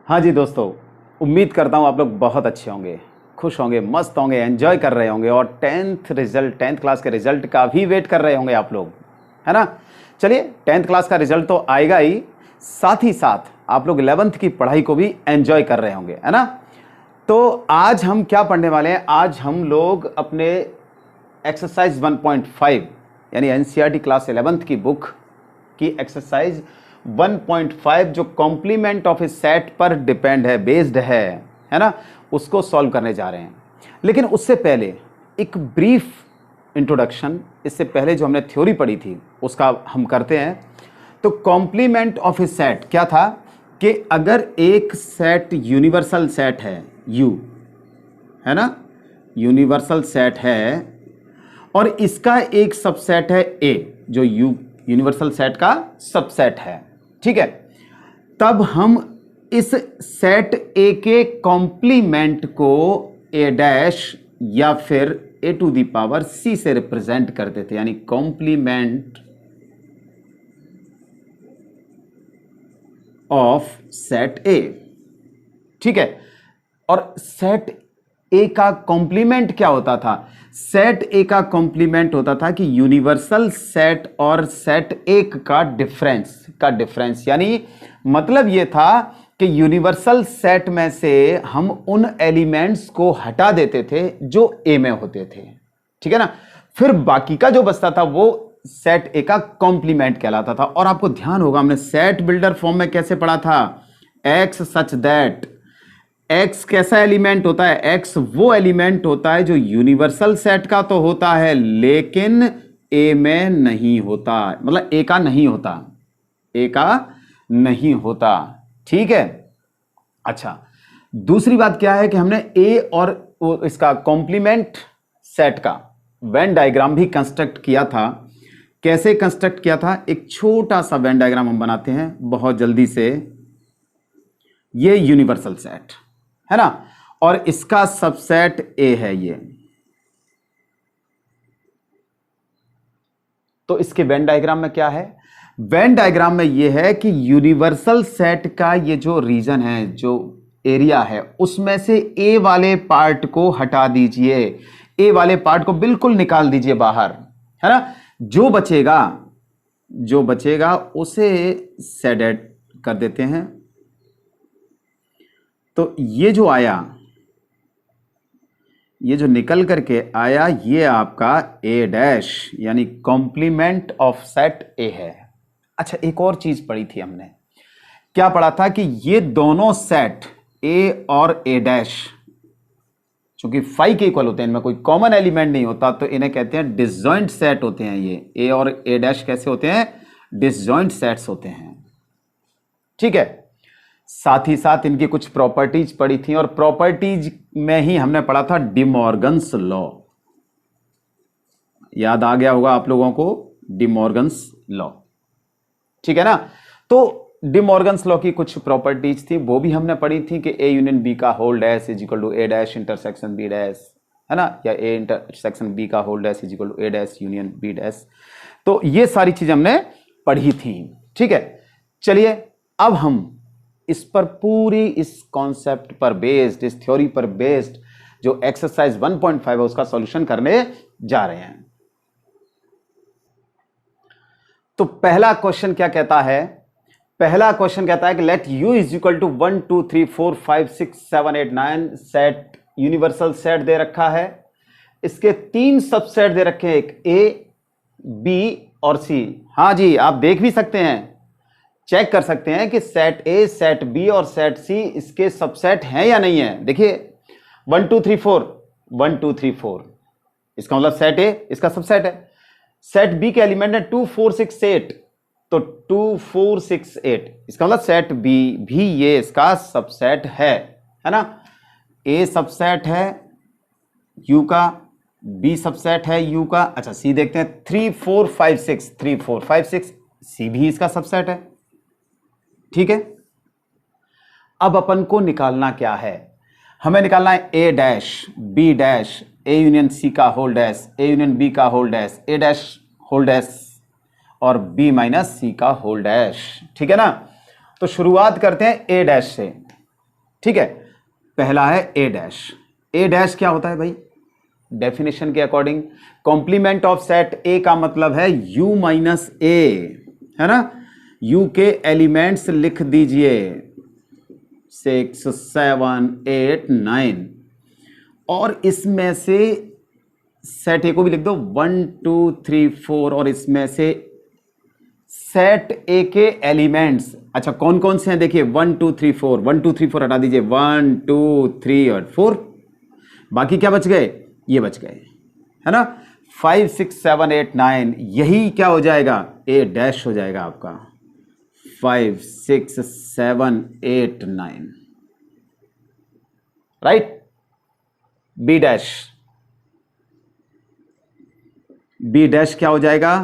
हाँ जी दोस्तों, उम्मीद करता हूँ आप लोग बहुत अच्छे होंगे, खुश होंगे, मस्त होंगे, एंजॉय कर रहे होंगे और टेंथ क्लास के रिजल्ट का भी वेट कर रहे होंगे आप लोग, है ना। चलिए, टेंथ क्लास का रिजल्ट तो आएगा ही साथ आप लोग 11th की पढ़ाई को भी एंजॉय कर रहे होंगे, है ना। तो आज हम क्या पढ़ने वाले हैं? आज हम लोग अपने एक्सरसाइज 1.5 यानी एनसीईआरटी क्लास 11th की बुक की एक्सरसाइज 1.5 जो कॉम्प्लीमेंट ऑफ ए सेट पर डिपेंड है, बेस्ड है ना, उसको सॉल्व करने जा रहे हैं। लेकिन उससे पहले एक ब्रीफ इंट्रोडक्शन, इससे पहले जो हमने थ्योरी पढ़ी थी उसका हम करते हैं। तो कॉम्प्लीमेंट ऑफ ए सेट क्या था कि अगर एक सेट यूनिवर्सल सेट है, यू है ना, यूनिवर्सल सेट है और इसका एक सबसेट है ए, जो यूनिवर्सल सेट का सबसेट है, ठीक है, तब हम इस सेट ए के कॉम्प्लीमेंट को ए डैश या फिर ए टू द पावर सी से रिप्रेजेंट करते थे, यानी कॉम्प्लीमेंट ऑफ सेट ए, ठीक है। और सेट ए का कॉम्प्लीमेंट क्या होता था? सेट ए का कॉम्प्लीमेंट होता था कि यूनिवर्सल सेट और सेट एक का डिफरेंस, यानी मतलब यह था कि यूनिवर्सल सेट में से हम उन एलिमेंट्स को हटा देते थे जो ए में होते थे, ठीक है ना। फिर बाकी का जो बचता था वो सेट ए का कॉम्प्लीमेंट कहलाता था। और आपको ध्यान होगा हमने सेट बिल्डर फॉर्म में कैसे पढ़ा था, एक्स सच दैट, एक्स कैसा एलिमेंट होता है? एक्स वो एलिमेंट होता है जो यूनिवर्सल सेट का तो होता है लेकिन ए में नहीं होता, मतलब ए का नहीं होता, ए का नहीं होता, ठीक है। अच्छा, दूसरी बात क्या है कि हमने ए और इसका कॉम्प्लीमेंट सेट का वेन डायग्राम भी कंस्ट्रक्ट किया था। कैसे कंस्ट्रक्ट किया था? एक छोटा सा वेन डायग्राम हम बनाते हैं बहुत जल्दी से। ये यूनिवर्सल सेट है ना, और इसका सबसेट ए है ये। तो इसके वेन डायग्राम में क्या है? वेन डायग्राम में ये है कि यूनिवर्सल सेट का ये जो रीजन है, जो एरिया है, उसमें से ए वाले पार्ट को हटा दीजिए, ए वाले पार्ट को बिल्कुल निकाल दीजिए बाहर, है ना। जो बचेगा उसे सेडेड कर देते हैं। तो ये जो आया, ये जो निकल करके आया, ये आपका ए डैश यानी कॉम्प्लीमेंट ऑफ सेट ए है। अच्छा, एक और चीज पढ़ी थी हमने, क्या पढ़ा था कि ये दोनों सेट ए और ए डैश चूंकि फाई के इक्वल होते हैं, इनमें कोई कॉमन एलिमेंट नहीं होता, तो इन्हें कहते हैं डिसजॉइंट सेट होते हैं। ये ए और ए डैश कैसे होते हैं? डिसजॉइंट सेट्स होते हैं, ठीक है। साथ ही साथ इनकी कुछ प्रॉपर्टीज पढ़ी थी और प्रॉपर्टीज में ही हमने पढ़ा था डी मॉर्गन्स लॉ। याद आ गया होगा आप लोगों को डी मॉर्गन्स लॉ, ठीक है ना। तो डी मॉर्गन्स लॉ की कुछ प्रॉपर्टीज थी, वो भी हमने पढ़ी थी कि ए यूनियन बी का whole dash is equal to A dash intersection B dash, है ना, या ए इंटरसेक्शन बी का whole dash is equal to A dash union B dash. तो ये सारी चीज हमने पढ़ी थी, ठीक है। चलिए, अब हम इस पर पूरी इस कॉन्सेप्ट पर बेस्ड, इस थ्योरी पर बेस्ड जो एक्सरसाइज 1.5 है उसका सॉल्यूशन करने जा रहे हैं। तो पहला क्वेश्चन क्या कहता है? पहला क्वेश्चन कहता है कि let U is equal to 1 2 3 4 5 6 7 8 9 set, universal set दे रखा है। इसके 3 सबसेट दे रखे हैं, एक ए, बी और सी। हां जी, आप देख भी सकते हैं, चेक कर सकते हैं कि सेट ए, सेट बी और सेट सी इसके सबसेट हैं या नहीं है। देखिए 1 2 3 4, 1 2 3 4, इसका मतलब सेट ए इसका सबसेट है। सेट बी के एलिमेंट है 2 4 6 8, तो 2 4 6 8, इसका मतलब सेट बी भी ये इसका सबसेट है ना। ए सबसेट है यू का, बी सबसेट है यू का। अच्छा, सी देखते हैं, 3 4 5 6, 3 4 5 6, सी भी इसका सबसेट है, ठीक है। अब अपन को निकालना क्या है? हमें निकालना है A dash B dash A union C का whole dash, A union B का whole dash, A dash whole dash और बी माइनस सी का होल डैश, ठीक है ना। तो शुरुआत करते हैं ए डैश से। ठीक है, पहला है ए डैश। ए डैश क्या होता है भाई? डेफिनेशन के according complement of set A का मतलब है u माइनस ए, है ना। u के एलिमेंट्स लिख दीजिए 6 7 8 9 और इसमें से सेट ए को भी लिख दो 1 2 3 4 और इसमें से सेट ए के एलिमेंट्स, अच्छा कौन कौन से हैं देखिए 1 2 3 4, 1 2 3 4 हटा दीजिए 1 2 3 और 4, बाकी क्या बच गए? ये बच गए, है ना। 5 6 7 8 9 यही क्या हो जाएगा? ए डैश हो जाएगा आपका। 5 6 7 8 9 right. B dash, B dash क्या हो जाएगा?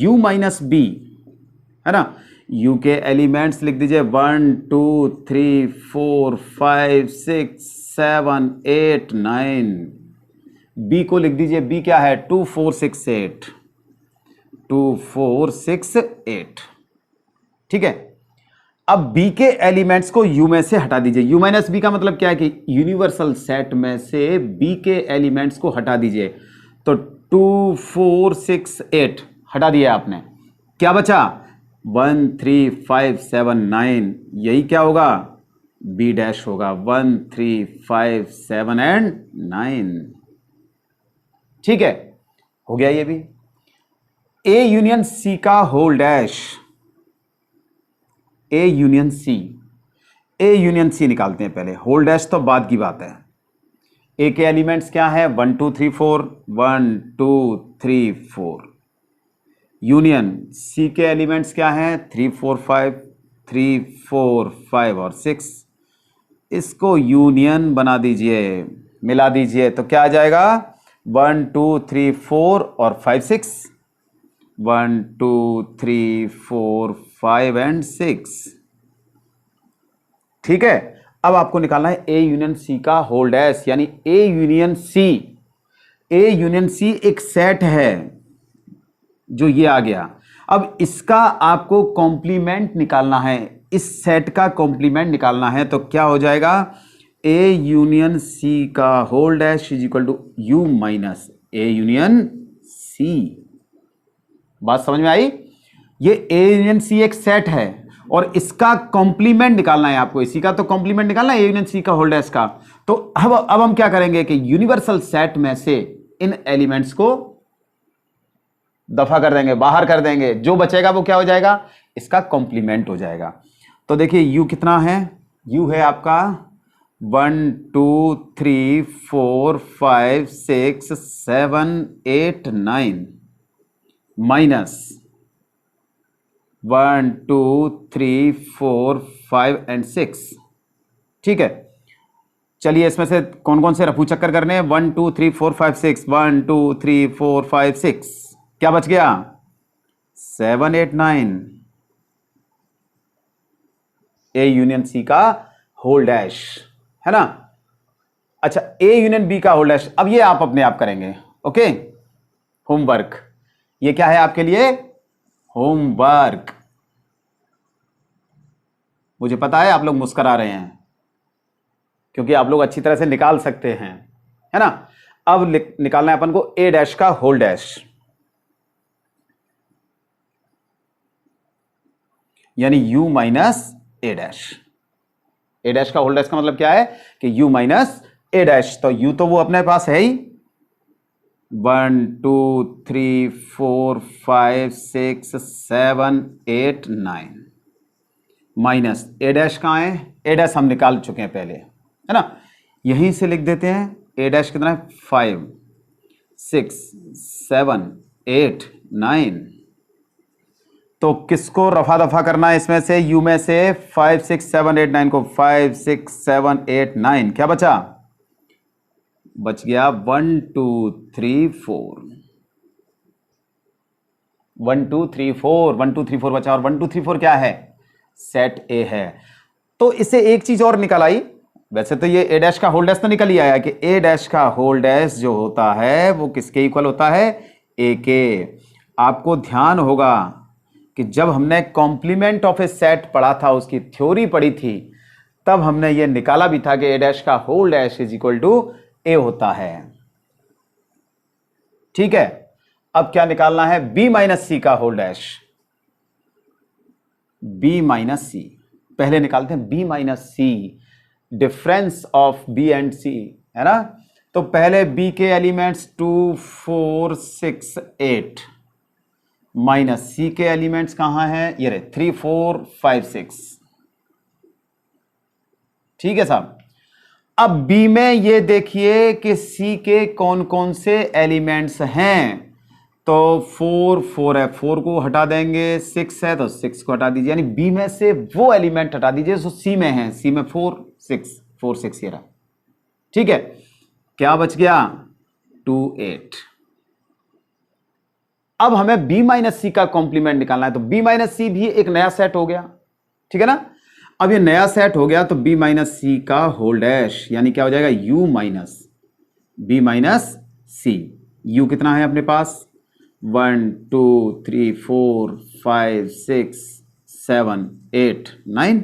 u माइनस बी, है ना। u के एलिमेंट्स लिख दीजिए 1 2 3 4 5 6 7 8 9, b को लिख दीजिए, b क्या है? 2 4 6 8, 2 4 6 8, ठीक है। अब b के एलिमेंट्स को u में से हटा दीजिए। u माइनस बी का मतलब क्या है कि यूनिवर्सल सेट में से b के एलिमेंट्स को हटा दीजिए। तो 2 4 6 8 हटा दिया आपने, क्या बचा? 1 3 5 7 9, यही क्या होगा? बी डैश होगा। 1 3 5 7 एंड 9, ठीक है, हो गया ये भी। ए यूनियन सी का whole dash, A union C, A union C निकालते हैं पहले, होल डैश तो बाद की बात है। ए के एलिमेंट्स क्या है? 1 2 3 4, 1 2 3 4। यूनियन सी के एलिमेंट्स क्या हैं? 3 4 5, 3 4 5 और 6। इसको यूनियन बना दीजिए, मिला दीजिए, तो क्या आ जाएगा? 1 2 3 4 और 5 6, 1 2 3 4 5 एंड 6, ठीक है। अब आपको निकालना है ए यूनियन सी का होल डैश, यानी A union C. A union सी एक सेट है जो ये आ गया। अब इसका आपको कॉम्प्लीमेंट निकालना है, इस सेट का कॉम्प्लीमेंट निकालना है, तो क्या हो जाएगा? ए यूनियन सी का whole dash is equal to U minus A union C. बात समझ में आई? ये ए यूनियन सी एक सेट है और इसका कॉम्प्लीमेंट निकालना है आपको, इसी का तो कॉम्प्लीमेंट निकालना है ए यूनियन सी का होल डैश का। तो अब हम क्या करेंगे कि यूनिवर्सल सेट में से इन एलिमेंट्स को दफा कर देंगे, बाहर कर देंगे, जो बचेगा वो क्या हो जाएगा? इसका कॉम्प्लीमेंट हो जाएगा। तो देखिए यू कितना है? यू है आपका 1 2 3 4 5 6 7 8 9 माइनस 1 2 3 4 5 एंड 6, ठीक है। चलिए इसमें से कौन कौन से रफू चक्कर करने हैं? 1 2 3 4 5 6, 1 2 3 4 5 6, क्या बच गया? 7 8 9। ए यूनियन सी का होल डैश, है ना। अच्छा ए यूनियन बी का होल डैश, अब ये आप अपने आप करेंगे, ओके। होमवर्क, ये क्या है आपके लिए? होमवर्क। मुझे पता है आप लोग मुस्कुरा रहे हैं क्योंकि आप लोग अच्छी तरह से निकाल सकते हैं, है ना। अब निकालना है अपन को ए डैश का होल डैश, यानी u minus A dash. A dash का होल डैश का मतलब क्या है कि u माइनस ए डैश। तो u तो वो अपने पास है ही, 1 2 3 4 5 6 7 8 9 माइनस ए डैश कहाँ है? ए डैश हम निकाल चुके हैं पहले, है ना। यहीं से लिख देते हैं ए डैश कितना है? 5 6 7 8 9। तो किसको रफा दफा करना है इसमें से? u में से 5 6 7 8 9 को, 5 6 7 8 9, क्या बचा? बच गया 1 2 3 4, 1 2 3 4, 1 2 3 4 बचा, और 1 2 3 4 क्या है? सेट ए है। तो इससे एक चीज और निकल आई, वैसे तो ये ए डैश का होल डैश तो निकल ही आया कि ए डैश का होल डैश जो होता है वो किसके इक्वल होता है? ए के। आपको ध्यान होगा कि जब हमने कॉम्प्लीमेंट ऑफ ए सेट पढ़ा था, उसकी थ्योरी पढ़ी थी, तब हमने ये निकाला भी था कि ए डैश का whole dash is equal to A होता है। ठीक है, अब क्या निकालना है, बी माइनस सी का whole dash. B minus C पहले निकालते हैं, B minus C, difference of B and C, है ना। तो पहले बी के एलिमेंट्स 2 4 6 8 माइनस सी के एलिमेंट्स कहां हैं, ये रहे 3 4 5 6। ठीक है साहब। अब बी में ये देखिए कि सी के कौन कौन से एलिमेंट्स हैं। तो 4 4 है, 4 को हटा देंगे, 6 है तो 6 को हटा दीजिए, यानी बी में से वो एलिमेंट हटा दीजिए जो सी में है। सी में 4 6 ये रहा। ठीक है, क्या बच गया, 2 8। अब हमें बी माइनस सी का कॉम्प्लीमेंट निकालना है, तो बी माइनस सी भी एक नया सेट हो गया। ठीक है ना। अब ये नया सेट हो गया तो बी माइनस सी का होल डैश, यानी क्या हो जाएगा, U minus B minus C. U कितना है अपने पास, 1 2 3 4 5 6 7 8 9।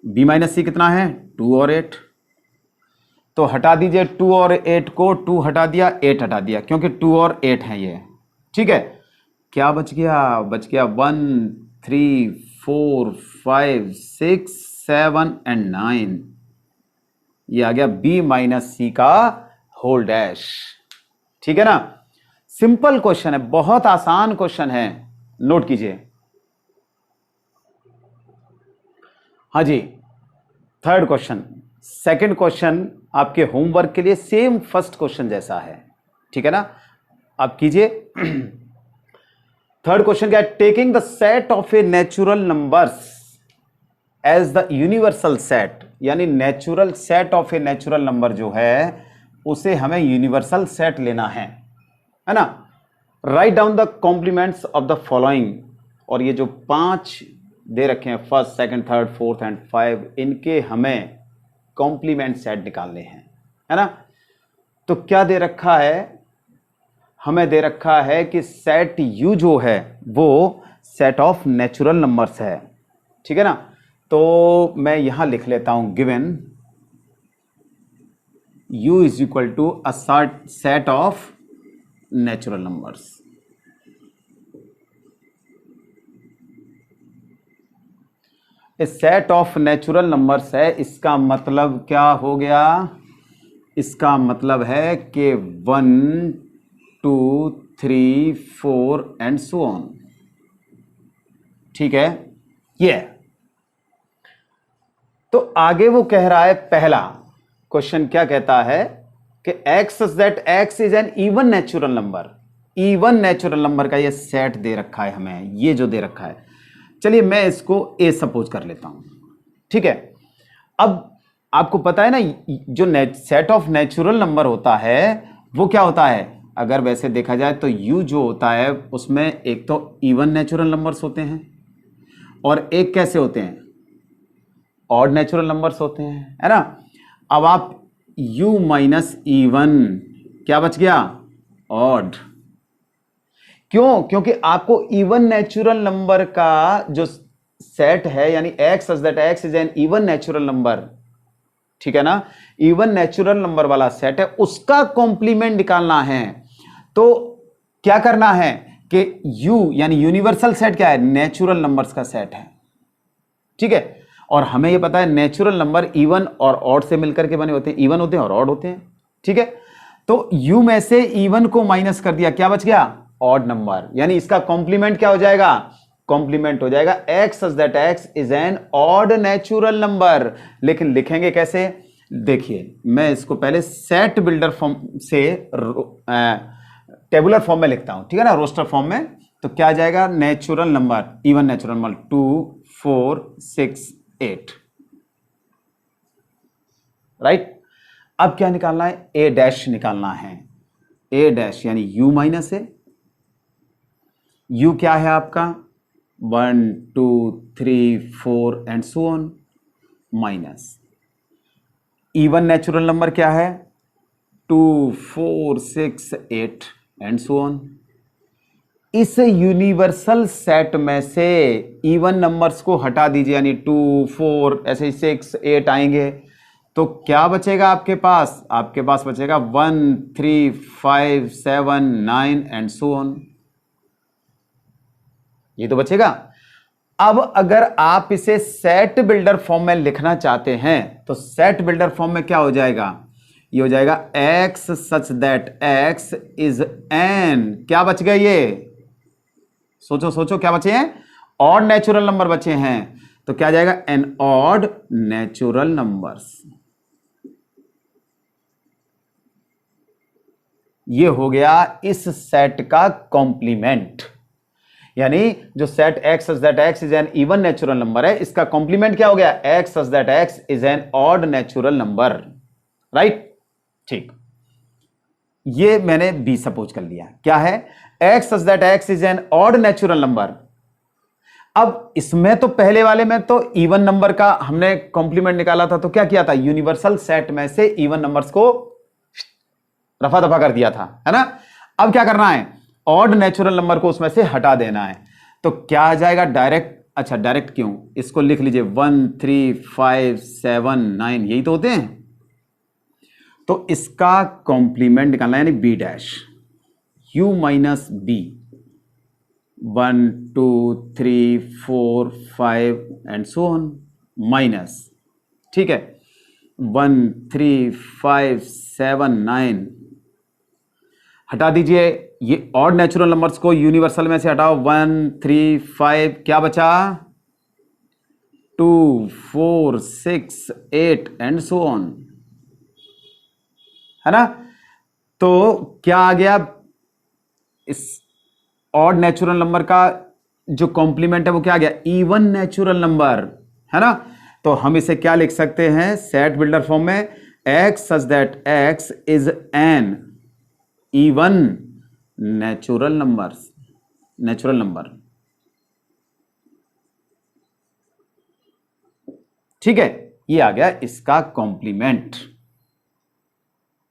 बी माइनस सी कितना है, 2 और 8। तो हटा दीजिए 2 और 8 को, 2 हटा दिया 8 हटा दिया, क्योंकि 2 और 8 है ये। ठीक है, क्या बच गया, बच गया 1 3 4 5 6 7 एंड 9। ये आ गया बी माइनस सी का होल डैश। ठीक है ना। सिंपल क्वेश्चन है, बहुत आसान क्वेश्चन है, नोट कीजिए। हाँ जी, थर्ड क्वेश्चन, सेकंड क्वेश्चन आपके होमवर्क के लिए सेम फर्स्ट क्वेश्चन जैसा है। ठीक है ना, आप कीजिए। थर्ड क्वेश्चन क्या है, taking the set of a natural numbers as the universal set, यानी natural set of a natural number जो है उसे हमें यूनिवर्सल सेट लेना है ना। Write down the complements of the following, और ये जो 5 दे रखे हैं, first second third fourth and 5, इनके हमें कॉम्प्लीमेंट सेट निकालने हैं, है ना। तो क्या दे रखा है, हमें दे रखा है कि सेट यू जो है वो सेट ऑफ नेचुरल नंबर्स है। ठीक है ना। तो मैं यहां लिख लेता हूं, given u is equal to a set of natural numbers. Set of natural numbers है, इसका मतलब क्या हो गया, इसका मतलब है कि 1 2 3 4 एंड सो ऑन। ठीक है, ये तो आगे वो कह रहा है, पहला क्वेश्चन क्या कहता है कि x that x is an even natural number. Even natural number का ये सेट दे रखा है हमें, ये जो दे रखा है। चलिए मैं इसको a सपोज कर लेता हूं। ठीक है, अब आपको पता है ना, जो सेट ऑफ नेचुरल नंबर होता है वो क्या होता है, अगर वैसे देखा जाए तो u जो होता है उसमें एक तो इवन नेचुरल नंबर्स होते हैं और एक कैसे होते हैं, ऑड नेचुरल नंबर्स होते हैं, है ना। अब आप u माइनस इवन, क्या बच गया, ऑड। क्यों, क्योंकि आपको इवन नेचुरल नंबर का जो सेट है, यानी x that x is an even natural number, ठीक है ना, इवन नेचुरल नंबर वाला सेट है, उसका कॉम्प्लीमेंट निकालना है। तो क्या करना है कि u यानी यूनिवर्सल सेट क्या है, नेचुरल नंबर्स का सेट है। ठीक है, और हमें यह पता है नेचुरल नंबर इवन और ऑड से मिलकर के बने होते हैं, इवन होते हैं और ऑड होते हैं। ठीक है, तो u में से इवन को माइनस कर दिया, क्या बच गया, ऑड नंबर, यानी इसका कॉम्प्लीमेंट क्या हो जाएगा, कॉम्प्लीमेंट हो जाएगा x that x is an odd natural number. लेकिन लिखेंगे कैसे, देखिए मैं इसको पहले सेट बिल्डर फॉर्म से टेबुलर फॉर्म में लिखता हूं, ठीक है ना, रोस्टर फॉर्म में। तो क्या आ जाएगा, natural number, even natural number 2 4 6 8, right. अब क्या निकालना है, a डैश निकालना है, a डैश यानी u माइनस है। u क्या है आपका, 1 2 3 4 and so on, minus even natural number क्या है, 2 4 6 8 एंड सो ऑन। इस यूनिवर्सल सेट में से इवन नंबर्स को हटा दीजिए, यानी 2, 4 ऐसे 6, 8 आएंगे, तो क्या बचेगा आपके पास? आपके पास बचेगा 1, 3, 5, 7, 9 एंड सो ऑन। ये तो बचेगा। अब अगर आप इसे सेट बिल्डर फॉर्म में लिखना चाहते हैं तो सेट बिल्डर फॉर्म में क्या हो जाएगा? ये हो जाएगा x such that x is N, क्या बच गए ये? सोचो सोचो, क्या बचे हैं? ऑड नेचुरल नंबर बचे हैं, तो क्या जाएगा? An odd natural numbers. ये हो गया इस सेट का कॉम्प्लीमेंट, यानी जो set x such that x is an even natural number है, इसका कॉम्प्लीमेंट क्या हो गया? x such that x is an odd natural number, right? ठीक, ये मैंने b सपोज कर लिया। क्या है? x such that x is an odd natural number. अब इसमें तो पहले वाले में तो इवन नंबर का हमने कॉम्प्लीमेंट निकाला था, तो क्या किया था? यूनिवर्सल सेट में से इवन नंबर्स को रफा दफा कर दिया था, है ना? अब क्या करना है? ऑड नेचुरल नंबर को उसमें से हटा देना है। तो क्या आ जाएगा? डायरेक्ट, अच्छा डायरेक्ट क्यों, इसको लिख लीजिए 1, 3, 5, 7, 9, यही तो होते हैं। तो इसका कॉम्प्लीमेंट निकालना है, यानी B dash, u minus B, 1, 2, 3, 4, 5 and so on, minus, ठीक है, 1, 3, 5, 7, 9 हटा दीजिए। ये ऑड नेचुरल नंबर्स को यूनिवर्सल में से हटाओ, 1, 3, 5, क्या बचा? 2, 4, 6, 8 एंड सो ऑन, है ना? तो क्या आ गया? इस ऑड नेचुरल नंबर का जो कॉम्प्लीमेंट है वो क्या आ गया? इवन नेचुरल नंबर, है ना? तो हम इसे क्या लिख सकते हैं सेट बिल्डर फॉर्म में? x such that x is an even natural numbers, natural number, ठीक है? ये आ गया इसका कॉम्प्लीमेंट।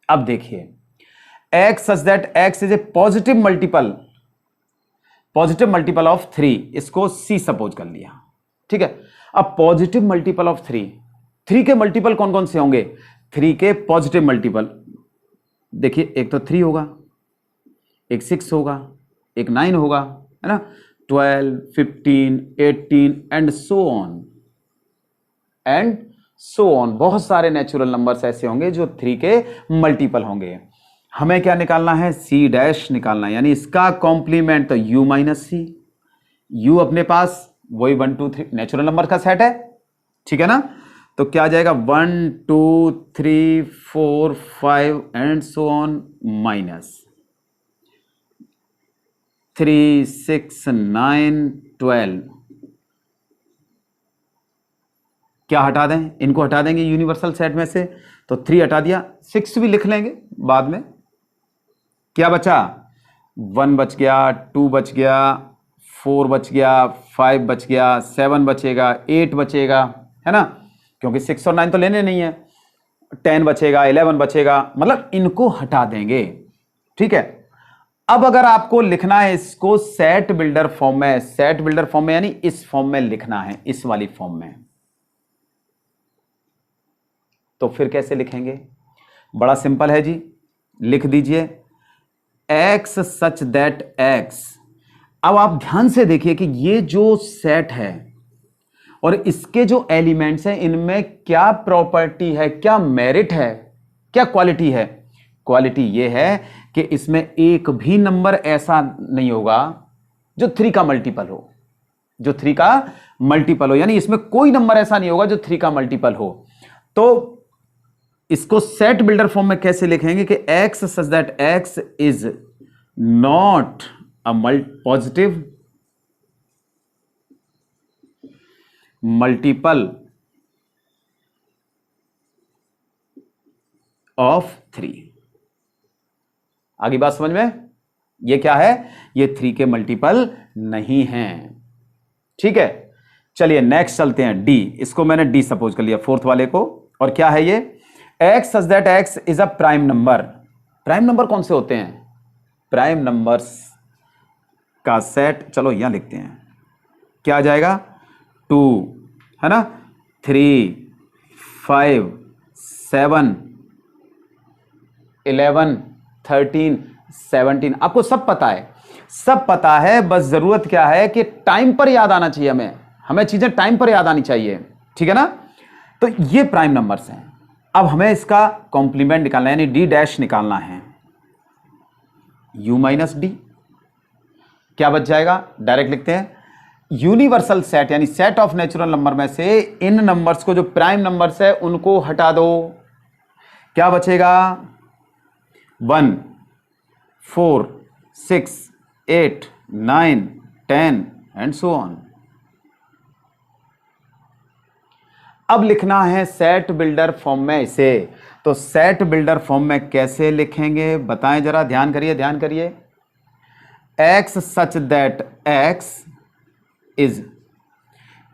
अब देखिए, x such that x is a positive multiple of 3, इसको c सपोज कर लिया, ठीक है? अब पॉजिटिव मल्टीपल ऑफ 3 के मल्टीपल कौन कौन से होंगे? 3 के पॉजिटिव मल्टीपल देखिए, एक तो 3 होगा, एक 6 होगा, एक 9 होगा, है ना? 12, 15, 18 एंड सो ऑन, बहुत सारे नेचुरल नंबर्स ऐसे होंगे जो 3 के मल्टीपल होंगे। हमें क्या निकालना है? c डैश निकालना है, यानी इसका कॉम्प्लीमेंट, तो u माइनस सी। u अपने पास वही 1, 2, 3 नेचुरल नंबर का सेट है, ठीक है ना? तो क्या आ जाएगा? 1, 2, 3, 4, 5 एंड सो ऑन, माइनस 3, 6, 9, 12। क्या हटा दें? इनको हटा देंगे यूनिवर्सल सेट में से, तो 3 हटा दिया, 6 भी लिख लेंगे बाद में। क्या बचा? 1 बच गया, 2 बच गया, 4 बच गया, 5 बच गया, 7 बचेगा, 8 बचेगा, है ना? क्योंकि 6 और 9 तो लेने नहीं है। 10 बचेगा, 11 बचेगा, मतलब इनको हटा देंगे, ठीक है? अब अगर आपको लिखना है इसको सेट बिल्डर फॉर्म में, यानी इस फॉर्म में लिखना है, इस वाली फॉर्म में, तो फिर कैसे लिखेंगे? बड़ा सिंपल है जी, लिख दीजिए x सच दैट x। अब आप ध्यान से देखिए कि ये जो सेट है और इसके जो एलिमेंट्स हैं, इनमें क्या प्रॉपर्टी है, क्या मेरिट है, क्या क्वालिटी है? क्वालिटी ये है कि इसमें एक भी नंबर ऐसा नहीं होगा जो 3 का मल्टीपल हो, यानी इसमें कोई नंबर ऐसा नहीं होगा जो 3 का मल्टीपल हो। तो इसको सेट बिल्डर फॉर्म में कैसे लिखेंगे कि x such that x is not a positive multiple of 3। आगे बात समझ में? ये क्या है? ये 3 के मल्टीपल नहीं है, ठीक है? चलिए नेक्स्ट चलते हैं, d। इसको मैंने d सपोज कर लिया, फोर्थ वाले को। और क्या है ये? x such that x is a prime number. Prime number कौन से होते हैं? प्राइम नंबर्स का सेट, चलो यहां लिखते हैं, क्या आ जाएगा, 2, है ना, 3, 5, 7, 11, 13, 17, आपको सब पता है, सब पता है, बस जरूरत क्या है कि टाइम पर याद आना चाहिए, हमें हमें चीजें टाइम पर याद आनी चाहिए, ठीक है ना। तो ये प्राइम नंबर्स हैं। अब हमें इसका कॉम्प्लीमेंट निकालना है, यानी डी डैश निकालना है, u माइनस डी, क्या बच जाएगा, डायरेक्ट लिखते हैं, यूनिवर्सल सेट यानी सेट ऑफ नेचुरल नंबर में से इन नंबर्स को, जो प्राइम नंबर्स है उनको हटा दो, क्या बचेगा, 1, 4, 6, 8, 9, 10 एंड सो ऑन। अब लिखना है सेट बिल्डर फॉर्म में इसे, तो सेट बिल्डर फॉर्म में कैसे लिखेंगे बताएं जरा, ध्यान करिए, ध्यान करिए, x such that x is,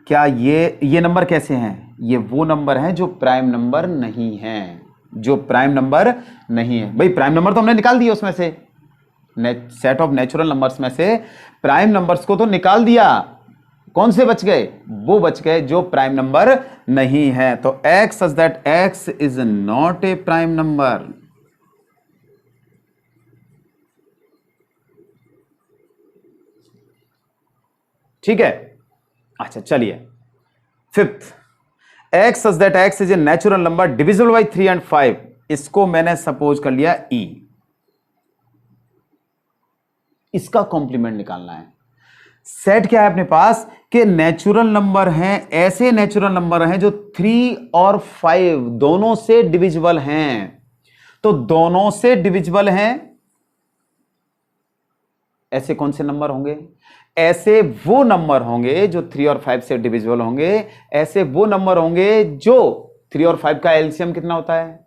क्या ये नंबर कैसे हैं, ये वो नंबर हैं जो प्राइम नंबर नहीं हैं, जो प्राइम नंबर नहीं है। भाई प्राइम नंबर तो हमने निकाल दिया उसमें से, सेट ऑफ नेचुरल नंबर्स में से प्राइम नंबर्स को तो निकाल दिया, कौन से बच गए, वो बच गए जो प्राइम नंबर नहीं है। तो x such that x is not a prime number. ठीक है, अच्छा चलिए, fifth, x such that x is a natural number divisible by 3 and 5, इसको मैंने सपोज कर लिया e, इसका कॉम्प्लीमेंट निकालना है। सेट क्या है अपने पास कि नेचुरल नंबर हैं, ऐसे नेचुरल नंबर हैं जो 3 और 5 दोनों से डिविजिबल हैं, तो दोनों से डिविजिबल हैं, ऐसे कौन से नंबर होंगे, ऐसे वो नंबर होंगे जो 3 और 5 से डिविजिबल होंगे, ऐसे वो नंबर होंगे जो 3 और 5 का एलसीएम कितना होता है,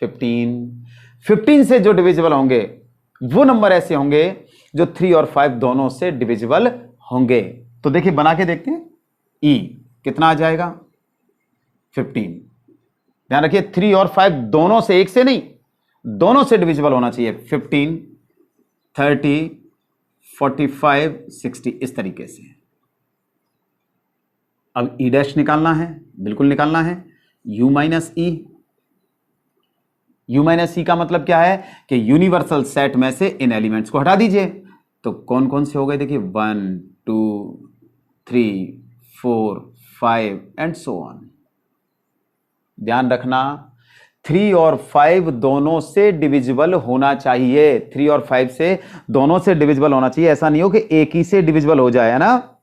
15 से जो डिविजिबल होंगे वो नंबर ऐसे होंगे जो 3 और 5 दोनों से डिविजिबल होंगे। तो देखिए बना के देखते हैं, ई कितना आ जाएगा, 15, ध्यान रखिए 3 और 5 दोनों से, एक से नहीं, दोनों से डिविजिबल होना चाहिए, 15, 30, 45, 60, इस तरीके से। अब ई डैश निकालना है, बिल्कुल निकालना है, u माइनस ई, u माइनस ई का मतलब क्या है कि यूनिवर्सल सेट में से इन एलिमेंट्स को हटा दीजिए, तो कौन कौन से हो गए, देखिए 1, 2, 3, 4, 5 एंड सो ऑन। ध्यान रखना 3 और 5 दोनों से डिविजिबल होना चाहिए, 3 और 5 से दोनों से डिविजिबल होना चाहिए, ऐसा नहीं हो कि एक ही से डिविजिबल हो जाए, है ना।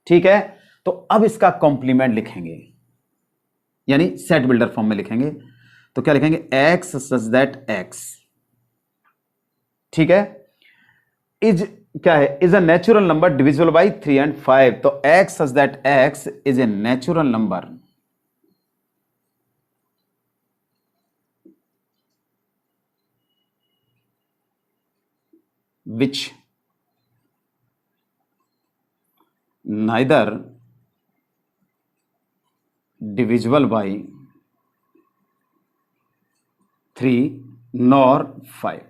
ठीक है, तो अब इसका कॉम्प्लीमेंट लिखेंगे, यानी सेट बिल्डर फॉर्म में लिखेंगे, तो क्या लिखेंगे, x सच दैट x, ठीक है, इज क्या है, is a natural number divisible by 3 and 5, तो x such that x is a natural number which neither divisible by 3 nor 5,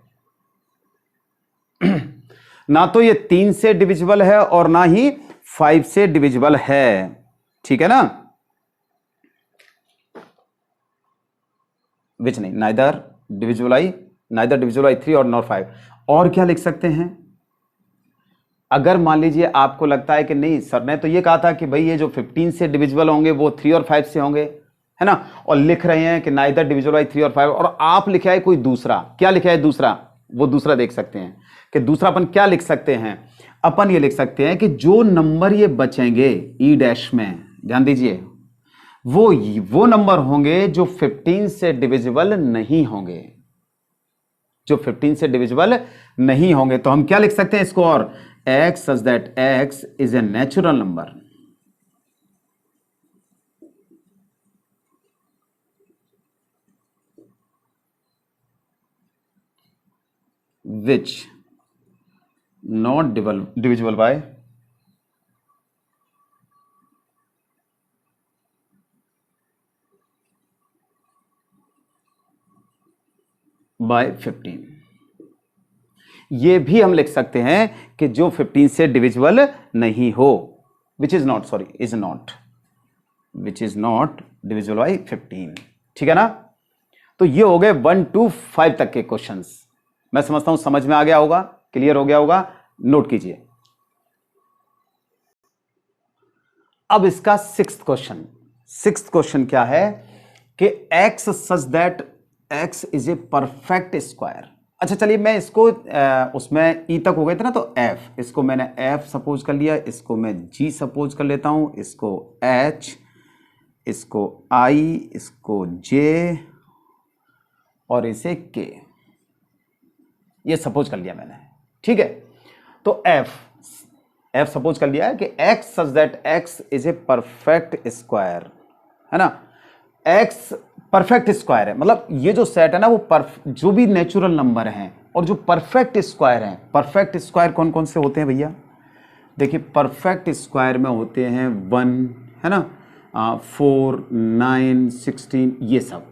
ना तो ये 3 से डिविजिबल है और ना ही 5 से डिविजिबल है, ठीक है ना, विच नहीं, नाइदर डिविजिबल बाई 3 और नॉर 5। और क्या लिख सकते हैं, अगर मान लीजिए आपको लगता है कि नहीं सर ने तो ये कहा था कि भाई ये जो 15 से डिविजिबल होंगे वो 3 और 5 से होंगे, है ना, और लिख रहे हैं कि नाइदर डिविजिबल बाई 3 और 5, और आप लिखा है कोई दूसरा, क्या लिखा है दूसरा, वो दूसरा देख सकते हैं कि दूसरा अपन क्या लिख सकते हैं, अपन ये लिख सकते हैं कि जो नंबर ये बचेंगे ई डैश में, ध्यान दीजिए, वो नंबर होंगे जो 15 से डिविजिबल नहीं होंगे, जो 15 से डिविजिबल नहीं होंगे। तो हम क्या लिख सकते हैं इसको, और x such that x is a natural number which not divisible by 15। ये भी हम लिख सकते हैं कि जो 15 से डिविजिबल नहीं हो, which is not divisible by 15। ठीक है ना। तो ये हो गए 1 to 5 तक के क्वेश्चंस। मैं समझता हूं समझ में आ गया होगा, क्लियर हो गया होगा। नोट कीजिए। अब इसका सिक्स्थ क्वेश्चन क्या है कि x such that x is a perfect square. अच्छा चलिए, मैं इसको उसमें e तक हो गए थे ना, तो f, इसको मैंने f सपोज कर लिया, इसको मैं g सपोज कर लेता हूं, इसको h, इसको i, इसको j और इसे k, ये सपोज कर लिया मैंने। ठीक है, तो f सपोज कर लिया है कि x such that x is a perfect square, है ना। x परफेक्ट स्क्वायर है, मतलब ये जो सेट है ना, वो जो भी नेचुरल नंबर हैं और जो परफेक्ट स्क्वायर हैं, परफेक्ट स्क्वायर कौन कौन से होते हैं भैया? देखिए, परफेक्ट स्क्वायर में होते हैं 1, है ना, 4, 9, 16, ये सब।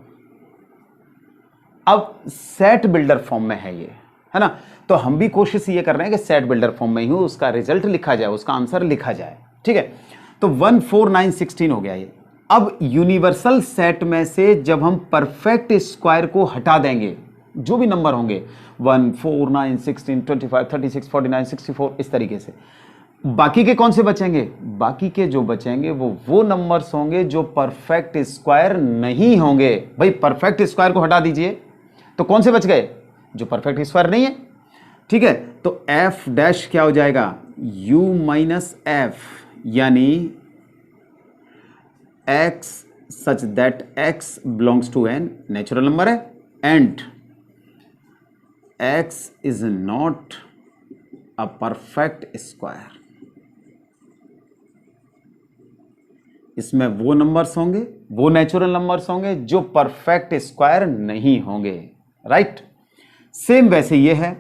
अब सेट बिल्डर फॉर्म में है ये, है ना। तो हम भी कोशिश ये कर रहे हैं कि सेट बिल्डर फॉर्म में ही उसका रिजल्ट लिखा जाए, उसका आंसर लिखा जाए। ठीक है, तो 1, 4, 9, 16 हो गया ये। अब यूनिवर्सल सेट में से जब हम परफेक्ट स्क्वायर को हटा देंगे, जो भी नंबर होंगे 1, 4, 9, 16, 25, 36, 49, 64, इस तरीके से, बाकी के कौन से बचेंगे? बाकी के जो बचेंगे वो नंबर्स होंगे जो परफेक्ट स्क्वायर नहीं होंगे। भाई परफेक्ट स्क्वायर को हटा दीजिए, तो कौन से बच गए? जो परफेक्ट स्क्वायर नहीं है। ठीक है, तो f डैश क्या हो जाएगा? u माइनस एफ, यानी x such that x belongs to n, natural number है, and x is not a perfect square. इसमें वो नंबर्स होंगे, वो नेचुरल नंबर्स होंगे जो परफेक्ट स्क्वायर नहीं होंगे। राइट, सेम वैसे ये है,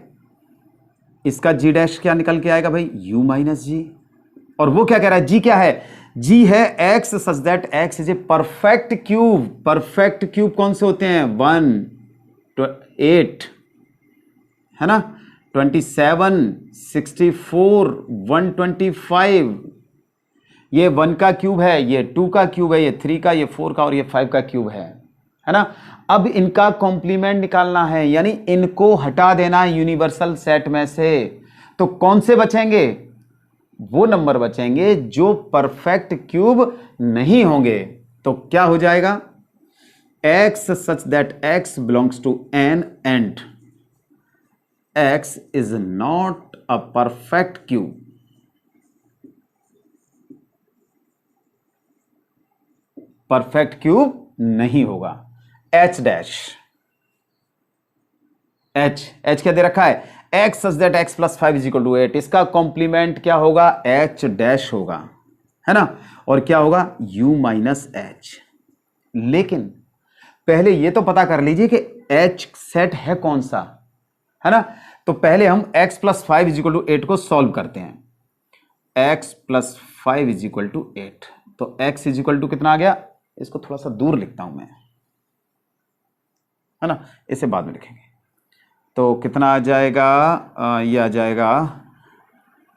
इसका g डैश क्या निकल के आएगा भाई? u माइनस जी। और वो क्या कह रहा है? g क्या है? g है x such that x is a perfect cube. Perfect cube कौन से होते हैं? 1, 8, है ना, 27, 64, 125। ये 1 का क्यूब है, ये 2 का क्यूब है, ये 3 का, ये 4 का और ये 5 का क्यूब है ना। अब इनका कॉम्प्लीमेंट निकालना है, यानी इनको हटा देना है यूनिवर्सल सेट में से। तो कौन से बचेंगे? वो नंबर बचेंगे जो परफेक्ट क्यूब नहीं होंगे। तो क्या हो जाएगा? x such that x belongs to n and x is not a perfect cube. Perfect cube नहीं होगा। h डैश, h क्या दे रखा है? x such that x plus 5 is equal to 8। इसका कॉम्प्लीमेंट क्या होगा? h डैश होगा, है ना। और क्या होगा? u minus h। लेकिन पहले ये तो पता कर लीजिए कि h सेट है कौन सा, है ना। तो पहले हम x plus 5 is equal to 8 को सॉल्व करते हैं। x plus 5 is equal to 8, तो x इज इक्वल टू कितना आ गया? इसको थोड़ा सा दूर लिखता हूं मैं, है ना, इसे बाद में लिखेंगे। तो कितना आ जाएगा? ये आ जाएगा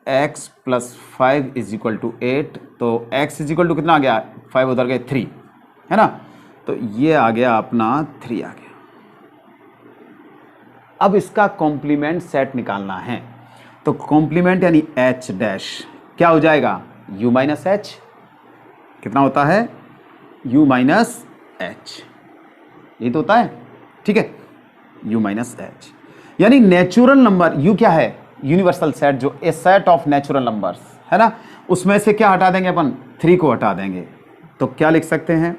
x plus 5 is equal to 8। तो x इज इक्वल टू कितना आ गया? 5 उधर गए 3, है ना। तो ये आ गया अपना 3 आ गया। अब इसका कॉम्प्लीमेंट सेट निकालना है, तो कॉम्प्लीमेंट यानी h डैश क्या हो जाएगा? u minus H. कितना होता है? u माइनस एच, ये तो होता है। ठीक है, u माइनस एच, यानी नेचुरल नंबर u क्या है? यूनिवर्सल सेट, जो ए सेट ऑफ नेचुरल नंबर्स, है ना। उसमें से क्या हटा देंगे अपन? 3 को हटा देंगे। तो क्या लिख सकते हैं?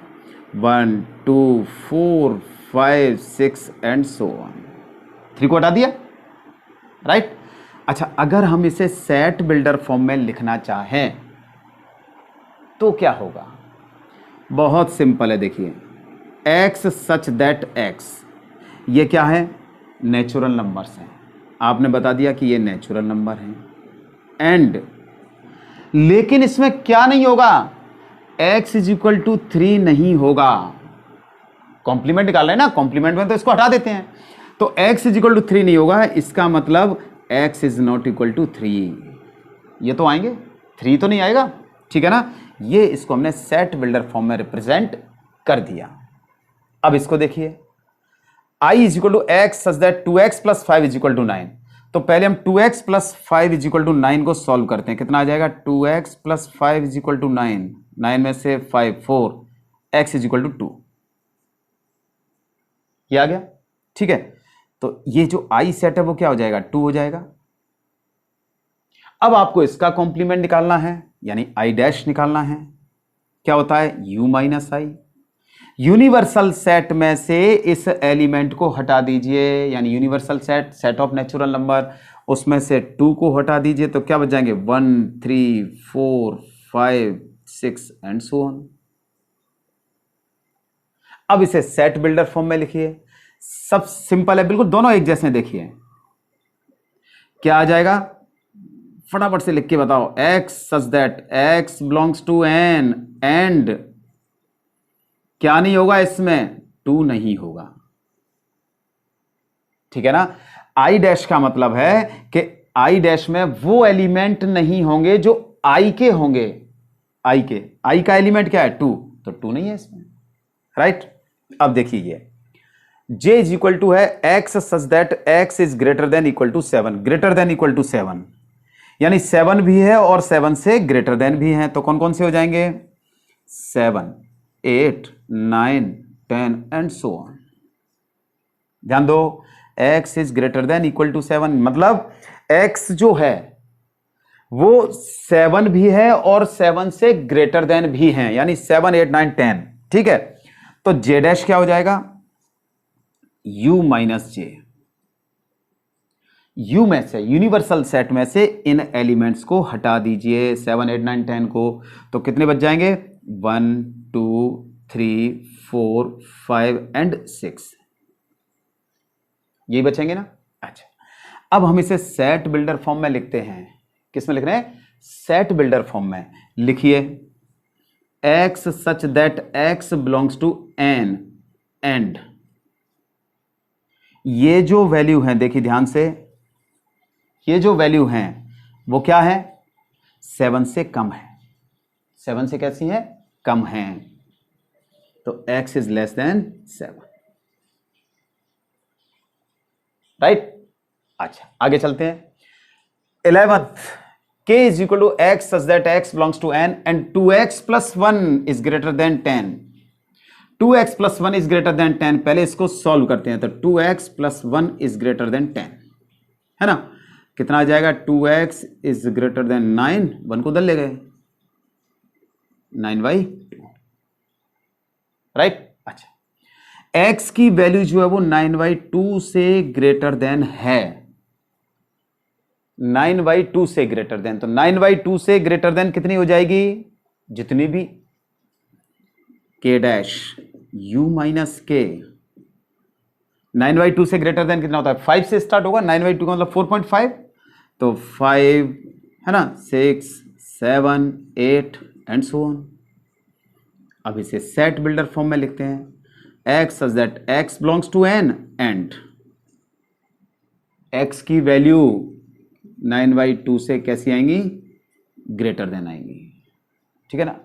1, 2, 4, 5, 6 एंड सो ऑन। 3 को हटा दिया, राइट। अच्छा, अगर हम इसे सेट बिल्डर फॉर्म में लिखना चाहें तो क्या होगा? बहुत सिंपल है, देखिए, x सच दैट x, ये क्या है? नेचुरल नंबर्स हैं। आपने बता दिया कि ये नेचुरल नंबर हैं। एंड लेकिन इसमें क्या नहीं होगा? x इज इक्वल टू 3 नहीं होगा। कॉम्प्लीमेंट निकाल रहे हैं ना, कॉम्प्लीमेंट में तो इसको हटा देते हैं। तो x इज इक्वल टू 3 नहीं होगा, इसका मतलब x is not equal to 3, ये तो आएंगे, 3 तो नहीं आएगा, ठीक है ना। ये इसको हमने सेट बिल्डर फॉर्म में रिप्रेजेंट कर दिया। अब इसको देखिए, i is equal to X such that 2x plus 5 is equal to 9। तो पहले हम 2x plus 5 is equal to 9 को सॉल्व करते हैं। कितना आ जाएगा, 2x plus 5 is equal to 9, 9 में से 5 4, x इज इक्वल टू 2, ये आ गया, ठीक है। तो ये जो i सेट है वो क्या हो जाएगा, 2 हो जाएगा। अब आपको इसका कॉम्प्लीमेंट निकालना है, यानी i डैश निकालना है। क्या होता है, u minus i। Universal set में से इस एलिमेंट को हटा दीजिए, यानी universal set, set of natural number, उसमें से 2 को हटा दीजिए तो क्या बच जाएंगे, 1 3 4 5 6 एंड सो ऑन। अब इसे सेट बिल्डर फॉर्म में लिखिए, सब सिंपल है बिल्कुल, दोनों एक जैसे। देखिए क्या आ जाएगा, फटाफट से लिख के बताओ, x such that x belongs to n and क्या नहीं होगा इसमें, 2 नहीं होगा, ठीक है ना। i डैश का मतलब है कि i डैश में वो एलिमेंट नहीं होंगे जो i के होंगे, i का एलिमेंट क्या है, 2, तो 2 नहीं है इसमें, राइट। अब देखिए ये j इज इक्वल टू है x such that x is greater than equal to 7, greater than equal to 7, यानी 7 भी है और 7 से ग्रेटर देन भी है। तो कौन कौन से हो जाएंगे, 7 8 9 10 एंड सो ऑन। ध्यान दो, x is greater than equal to 7, मतलब x जो है वो 7 भी है और 7 से ग्रेटर देन भी है, यानी 7 8 9 10, ठीक है। तो j डैश क्या हो जाएगा, u माइनस j। u में से, यूनिवर्सल सेट में से इन एलिमेंट्स को हटा दीजिए, 7 8 9 10 को, तो कितने बच जाएंगे, 1 2 3 4 5 एंड 6, यही बचेंगे ना। अच्छा, अब हम इसे सेट बिल्डर फॉर्म में लिखते हैं। किस में लिख रहे हैं, सेट बिल्डर फॉर्म में। लिखिए x such that x belongs to n and ये जो वैल्यू है, देखिए ध्यान से, ये जो वैल्यू हैं वो क्या है, 7 से कम है, 7 से कैसी है, कम है, तो x is less than 7, right. अच्छा आगे चलते हैं। 11th, k is equal to x such that x belongs to n and 2x plus 1 is greater than 10, 2x plus 1 is greater than 10। पहले इसको सॉल्व करते हैं, तो 2x plus 1 is greater than 10, है ना। कितना आ जाएगा, 2x इज ग्रेटर देन 9, 1 को उधर ले गए, 9/2, राइट। अच्छा x की वैल्यू जो है वो 9/2 से ग्रेटर देन है, 9/2 से ग्रेटर देन, तो 9/2 से ग्रेटर देन कितनी हो जाएगी, जितनी भी, k dash u minus k। 9/2 से ग्रेटर देन कितना होता है, 5 से स्टार्ट होगा, 9/2 का मतलब 4.5, तो 5 है ना, 6 7 8 एंड सो ऑन। अब इसे सेट बिल्डर फॉर्म में लिखते हैं, x such that x belongs to n and x की वैल्यू 9/2 से कैसी आएंगी, ग्रेटर देन आएंगी, ठीक है ना।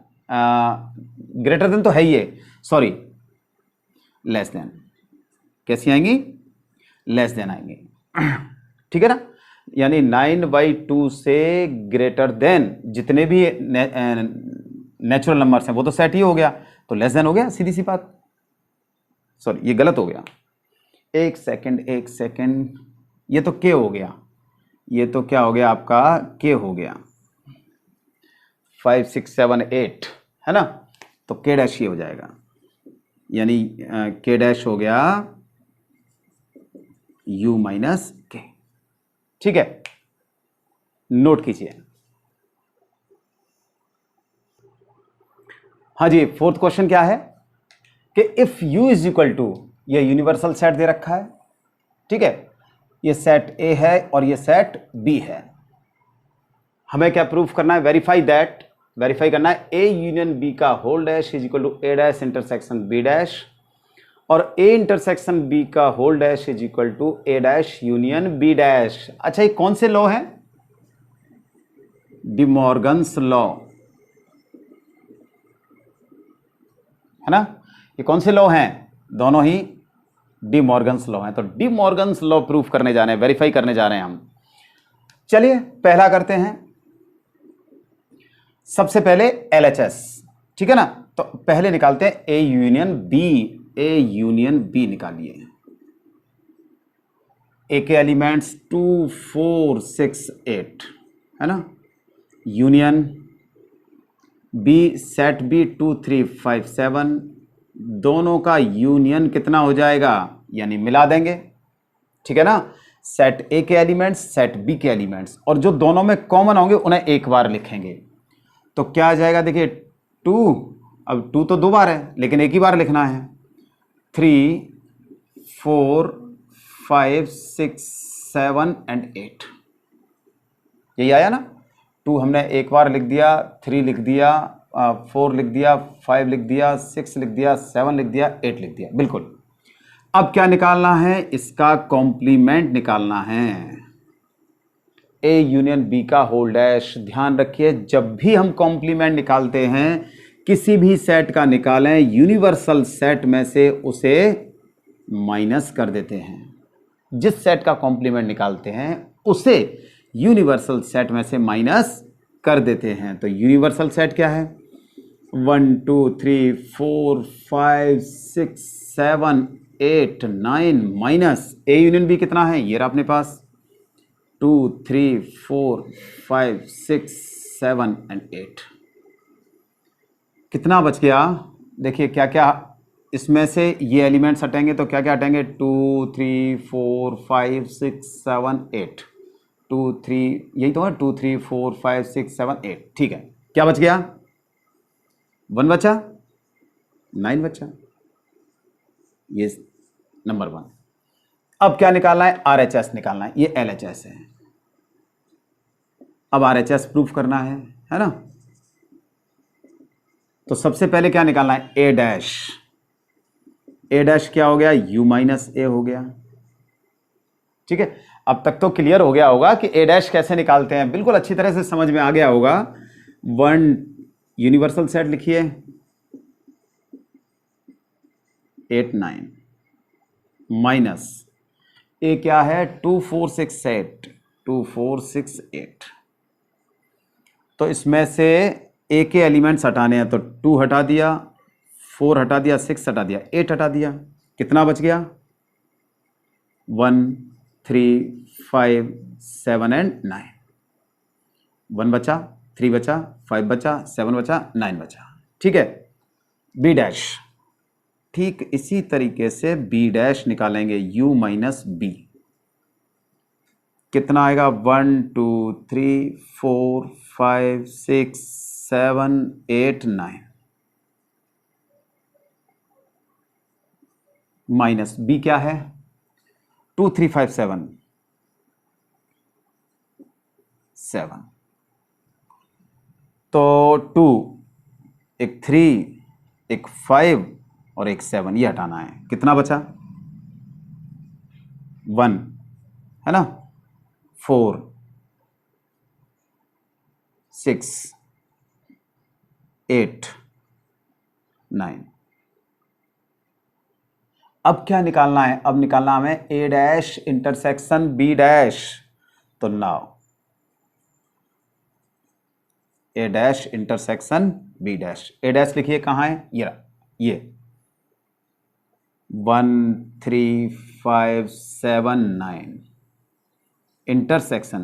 ग्रेटर देन तो है ही है, सॉरी, लेस देन, कैसी आएंगी, लेस देन आएंगी, ठीक है ना। यानी 9/2 से ग्रेटर देन जितने भी नेचुरल नंबर्स हैं वो तो सेट ही हो गया, तो लेस देन हो गया, सीधी सी बात। सॉरी ये गलत हो गया, एक सेकंड, ये तो k हो गया, ये तो क्या हो गया आपका, k हो गया, 5 6 7 8 है ना, तो k डैश ये हो जाएगा, यानी k डैश हो गया u माइनस k, ठीक है। नोट कीजिए। हाँ जी, 4th क्वेश्चन क्या है कि if u is equal to, ये यूनिवर्सल सेट दे रखा है, ठीक है, ये सेट A है और ये सेट B है। हमें क्या प्रूफ करना है, वेरीफाई करना है A यूनियन B का whole dash is equal to A dash intersection B dash, और ए इंटरसेक्शन बी का whole dash is equal to A dash union B dash. अच्छा, ये कौन से लॉ है? डी मॉर्गन्स लॉ, है ना। ये कौन से लॉ हैं? दोनों ही डी मॉर्गन्स लॉ हैं। तो डी मॉर्गन्स लॉ प्रूफ करने जा रहे हैं, वेरीफाई करने जा रहे हैं हम। चलिए पहला करते हैं। सबसे पहले LHS, ठीक है ना। तो पहले निकालते हैं A union B. A union B निकालिए। ए के एलिमेंट्स 2 4 6 8, है ना। यूनियन बी, सेट बी 2 3 5 7, दोनों का यूनियन कितना हो जाएगा? यानी मिला देंगे, ठीक है ना। सेट ए के एलिमेंट्स, सेट बी के एलिमेंट्स, और जो दोनों में कॉमन होंगे उन्हें एक बार लिखेंगे। तो क्या आ जाएगा? देखिए 2, अब 2 तो 2 बार है लेकिन एक ही बार लिखना है। 3 4 5 6 7 एंड 8, यही आया ना। 2 हमने एक बार लिख दिया, 3 लिख दिया, 4 लिख दिया, 5 लिख दिया, 6 लिख दिया, 7 लिख दिया, 8 लिख दिया, बिल्कुल। अब क्या निकालना है? इसका कॉम्प्लीमेंट निकालना है। ए यूनियन बी का होल डैश। ध्यान रखिए, जब भी हम कॉम्प्लीमेंट निकालते हैं किसी भी सेट का निकालें, यूनिवर्सल सेट में से उसे माइनस कर देते हैं। जिस सेट का कॉम्प्लीमेंट निकालते हैं उसे यूनिवर्सल सेट में से माइनस कर देते हैं। तो यूनिवर्सल सेट क्या है? 1 2 3 4 5 6 7 8 9 माइनस ए यूनियन बी कितना है? ये रहा अपने पास 2 3 4 5 6 7 एंड 8। कितना बच गया? देखिए क्या क्या इसमें से ये एलिमेंट्स हटेंगे तो क्या क्या हटेंगे? 2 3 4 5 6 7 8, 2 3, यही तो है 2 3 4 5 6 7 8, ठीक है। क्या बच गया? 1 बचा, 9 बचा, ये नंबर 1। अब क्या निकालना है? RHS निकालना है। ये LHS है। अब RHS प्रूफ करना है ना। तो सबसे पहले क्या निकालना है? A dash. ए डैश क्या हो गया? U माइनस ए हो गया, ठीक है। अब तक तो क्लियर हो गया होगा कि ए डैश कैसे निकालते हैं, बिल्कुल अच्छी तरह से समझ में आ गया होगा। 1 यूनिवर्सल सेट लिखिए 8 9 माइनस ए क्या है? 2 4 6 8, 2 4 6 8। तो इसमें से ए के एलिमेंट्स हटाने हैं तो 2 हटा दिया, 4 हटा दिया, 6 हटा दिया, 8 हटा दिया। कितना बच गया? 1 3 5 7 एंड 9। 1 बचा, 3 बचा, 5 बचा, 7 बचा, 9 बचा, ठीक है। बी डैश, ठीक इसी तरीके से बी डैश निकालेंगे। U माइनस बी कितना आएगा? 1 2 3 4 5 6 7 8 9 माइनस बी क्या है? 2 3 5 7 7। तो 2, एक 3, एक 5 और एक 7, ये हटाना है। कितना बचा? 1, है ना, 4 6 8 9। अब क्या निकालना है? अब निकालना हमें ए डैश इंटरसेक्शन बी डैश। तो now A dash intersection B dash. A dash लिखिए कहाँ है? ये 1 3 5 7 9 इंटरसेक्शन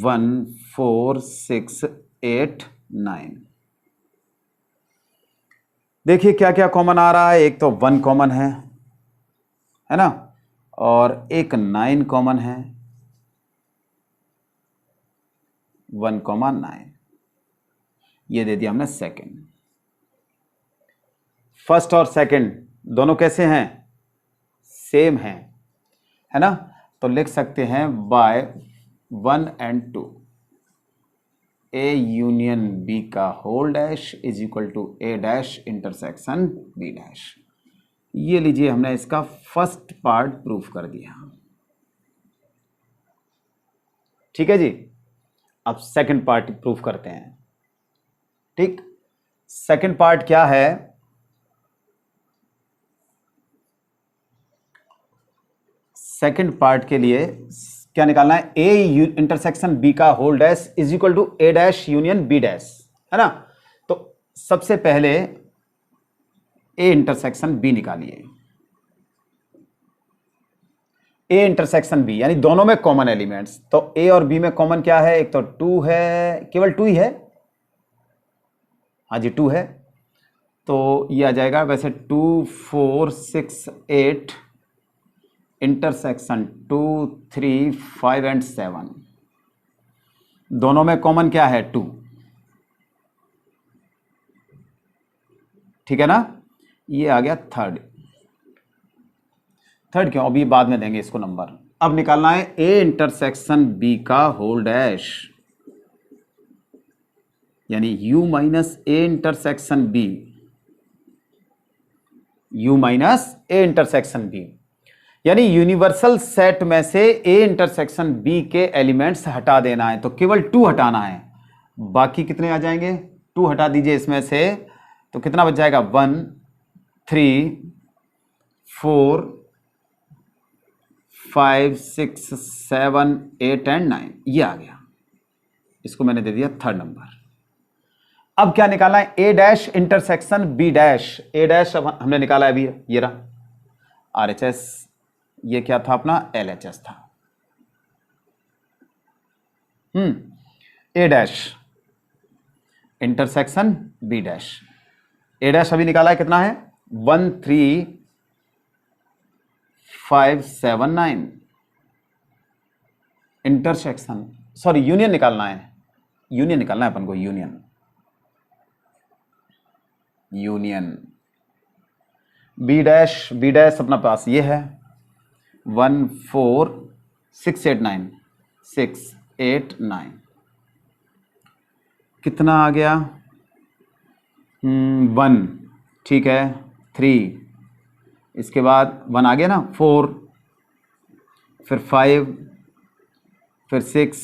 1 4 6 8 9। देखिए क्या क्या कॉमन आ रहा है। एक तो 1 कॉमन है ना, और एक 9 कॉमन है। 1 9 ये दे दिया हमने सेकंड। फर्स्ट और सेकंड दोनों कैसे हैं? सेम हैं, है ना। तो लिख सकते हैं by 1 and 2 A union B का whole dash is equal to A dash intersection B dash. ये लीजिए, हमने इसका फर्स्ट पार्ट प्रूफ कर दिया। ठीक है जी, अब सेकंड पार्ट प्रूफ करते हैं। ठीक, सेकंड पार्ट क्या है? सेकंड पार्ट के लिए क्या निकालना है? ए इंटरसेक्शन बी का whole dash is equal to A dash union B dash, है ना। तो सबसे पहले ए इंटरसेक्शन बी निकालिए। ए इंटरसेक्शन बी यानी दोनों में कॉमन एलिमेंट्स। तो ए और बी में कॉमन क्या है? एक तो 2 है, केवल 2 ही है। हाँ जी 2 है, तो ये आ जाएगा वैसे 2 4 6 8 इंटरसेक्शन 2 3 5 एंड 7, दोनों में कॉमन क्या है? 2। ठीक है ना, ये आ गया थर्ड। थर्ड क्यों? अभी बाद में देंगे इसको नंबर। अब निकालना है ए इंटरसेक्शन बी का होल डैश, यानी u minus A intersection B, u minus A intersection B, यानी यूनिवर्सल सेट में से ए इंटरसेक्शन बी के एलिमेंट्स हटा देना है। तो केवल 2 हटाना है, बाकी कितने आ जाएंगे? 2 हटा दीजिए इसमें से, तो कितना बच जाएगा? 1 3 4 5 6 7 8 एंड 9, ये आ गया। इसको मैंने दे दिया थर्ड नंबर। अब क्या निकालना है? A dash intersection B dash. A dash अब हमने निकाला है अभी, ये रहा आर एच एस, ये क्या था अपना? एल एच एस था। ए dash intersection B dash, A dash अभी निकाला है, कितना है? 1 3 5 7 9। इंटरसेक्शन, सॉरी यूनियन निकालना है, यूनियन निकालना है अपन को, यूनियन यूनियन बी डैश अपना पास ये है 1 4 6 8 9 6 8 9, कितना आ गया? 1, ठीक है, 3, इसके बाद 1 आ गया ना, 4, फिर 5, फिर 6,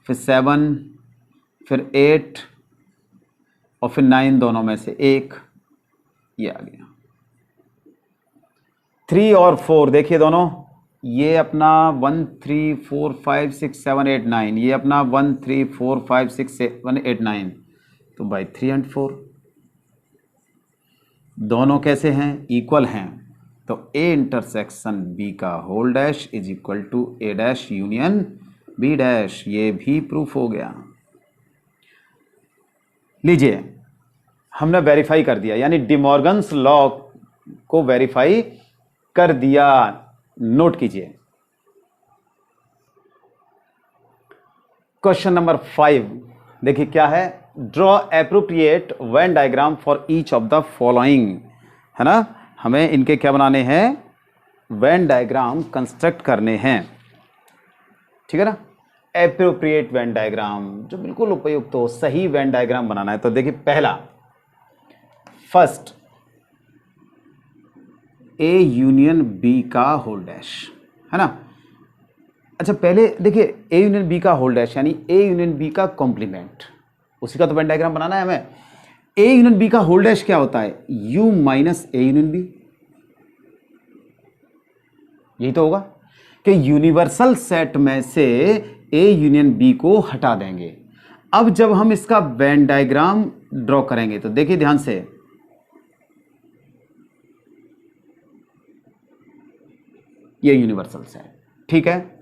फिर 7, फिर 8 और फिर 9, दोनों में से एक, ये आ गया। 3 और 4 देखिए दोनों, ये अपना 1 3 4 5 6 7 8 9, ये अपना 1 3 4 5 6 7 8 9, तो बाई 3 एंड 4 दोनों कैसे हैं? इक्वल हैं। तो ए इंटरसेक्शन बी का whole dash is equal to A dash union B dash, ये भी प्रूफ हो गया। लीजिए, हमने वेरीफाई कर दिया, यानी डिमॉर्गन्स लॉ को वेरीफाई कर दिया। नोट कीजिए क्वेश्चन नंबर 5, देखिए क्या है? Draw appropriate Venn diagram for each of the following, है ना। हमें इनके क्या बनाने हैं? वेन डायग्राम कंस्ट्रक्ट करने हैं, ठीक है ना। एप्रोप्रिएट वेन डायग्राम, जो बिल्कुल उपयुक्त हो, सही वेन डायग्राम बनाना है। तो देखिए पहला, फर्स्ट ए यूनियन बी का होल डैश, है ना। अच्छा पहले देखिए ए यूनियन बी का होल डैश यानी ए यूनियन बी का कॉम्प्लीमेंट, उसी का तो वेन डायग्राम बनाना है हमें। ए यूनियन बी का होल डैश क्या होता है? U minus A union B, यही तो होगा कि यूनिवर्सल सेट में से ए यूनियन बी को हटा देंगे। अब जब हम इसका वेन डायग्राम ड्रॉ करेंगे तो देखिए ध्यान से, ये यूनिवर्सल सेट, ठीक है।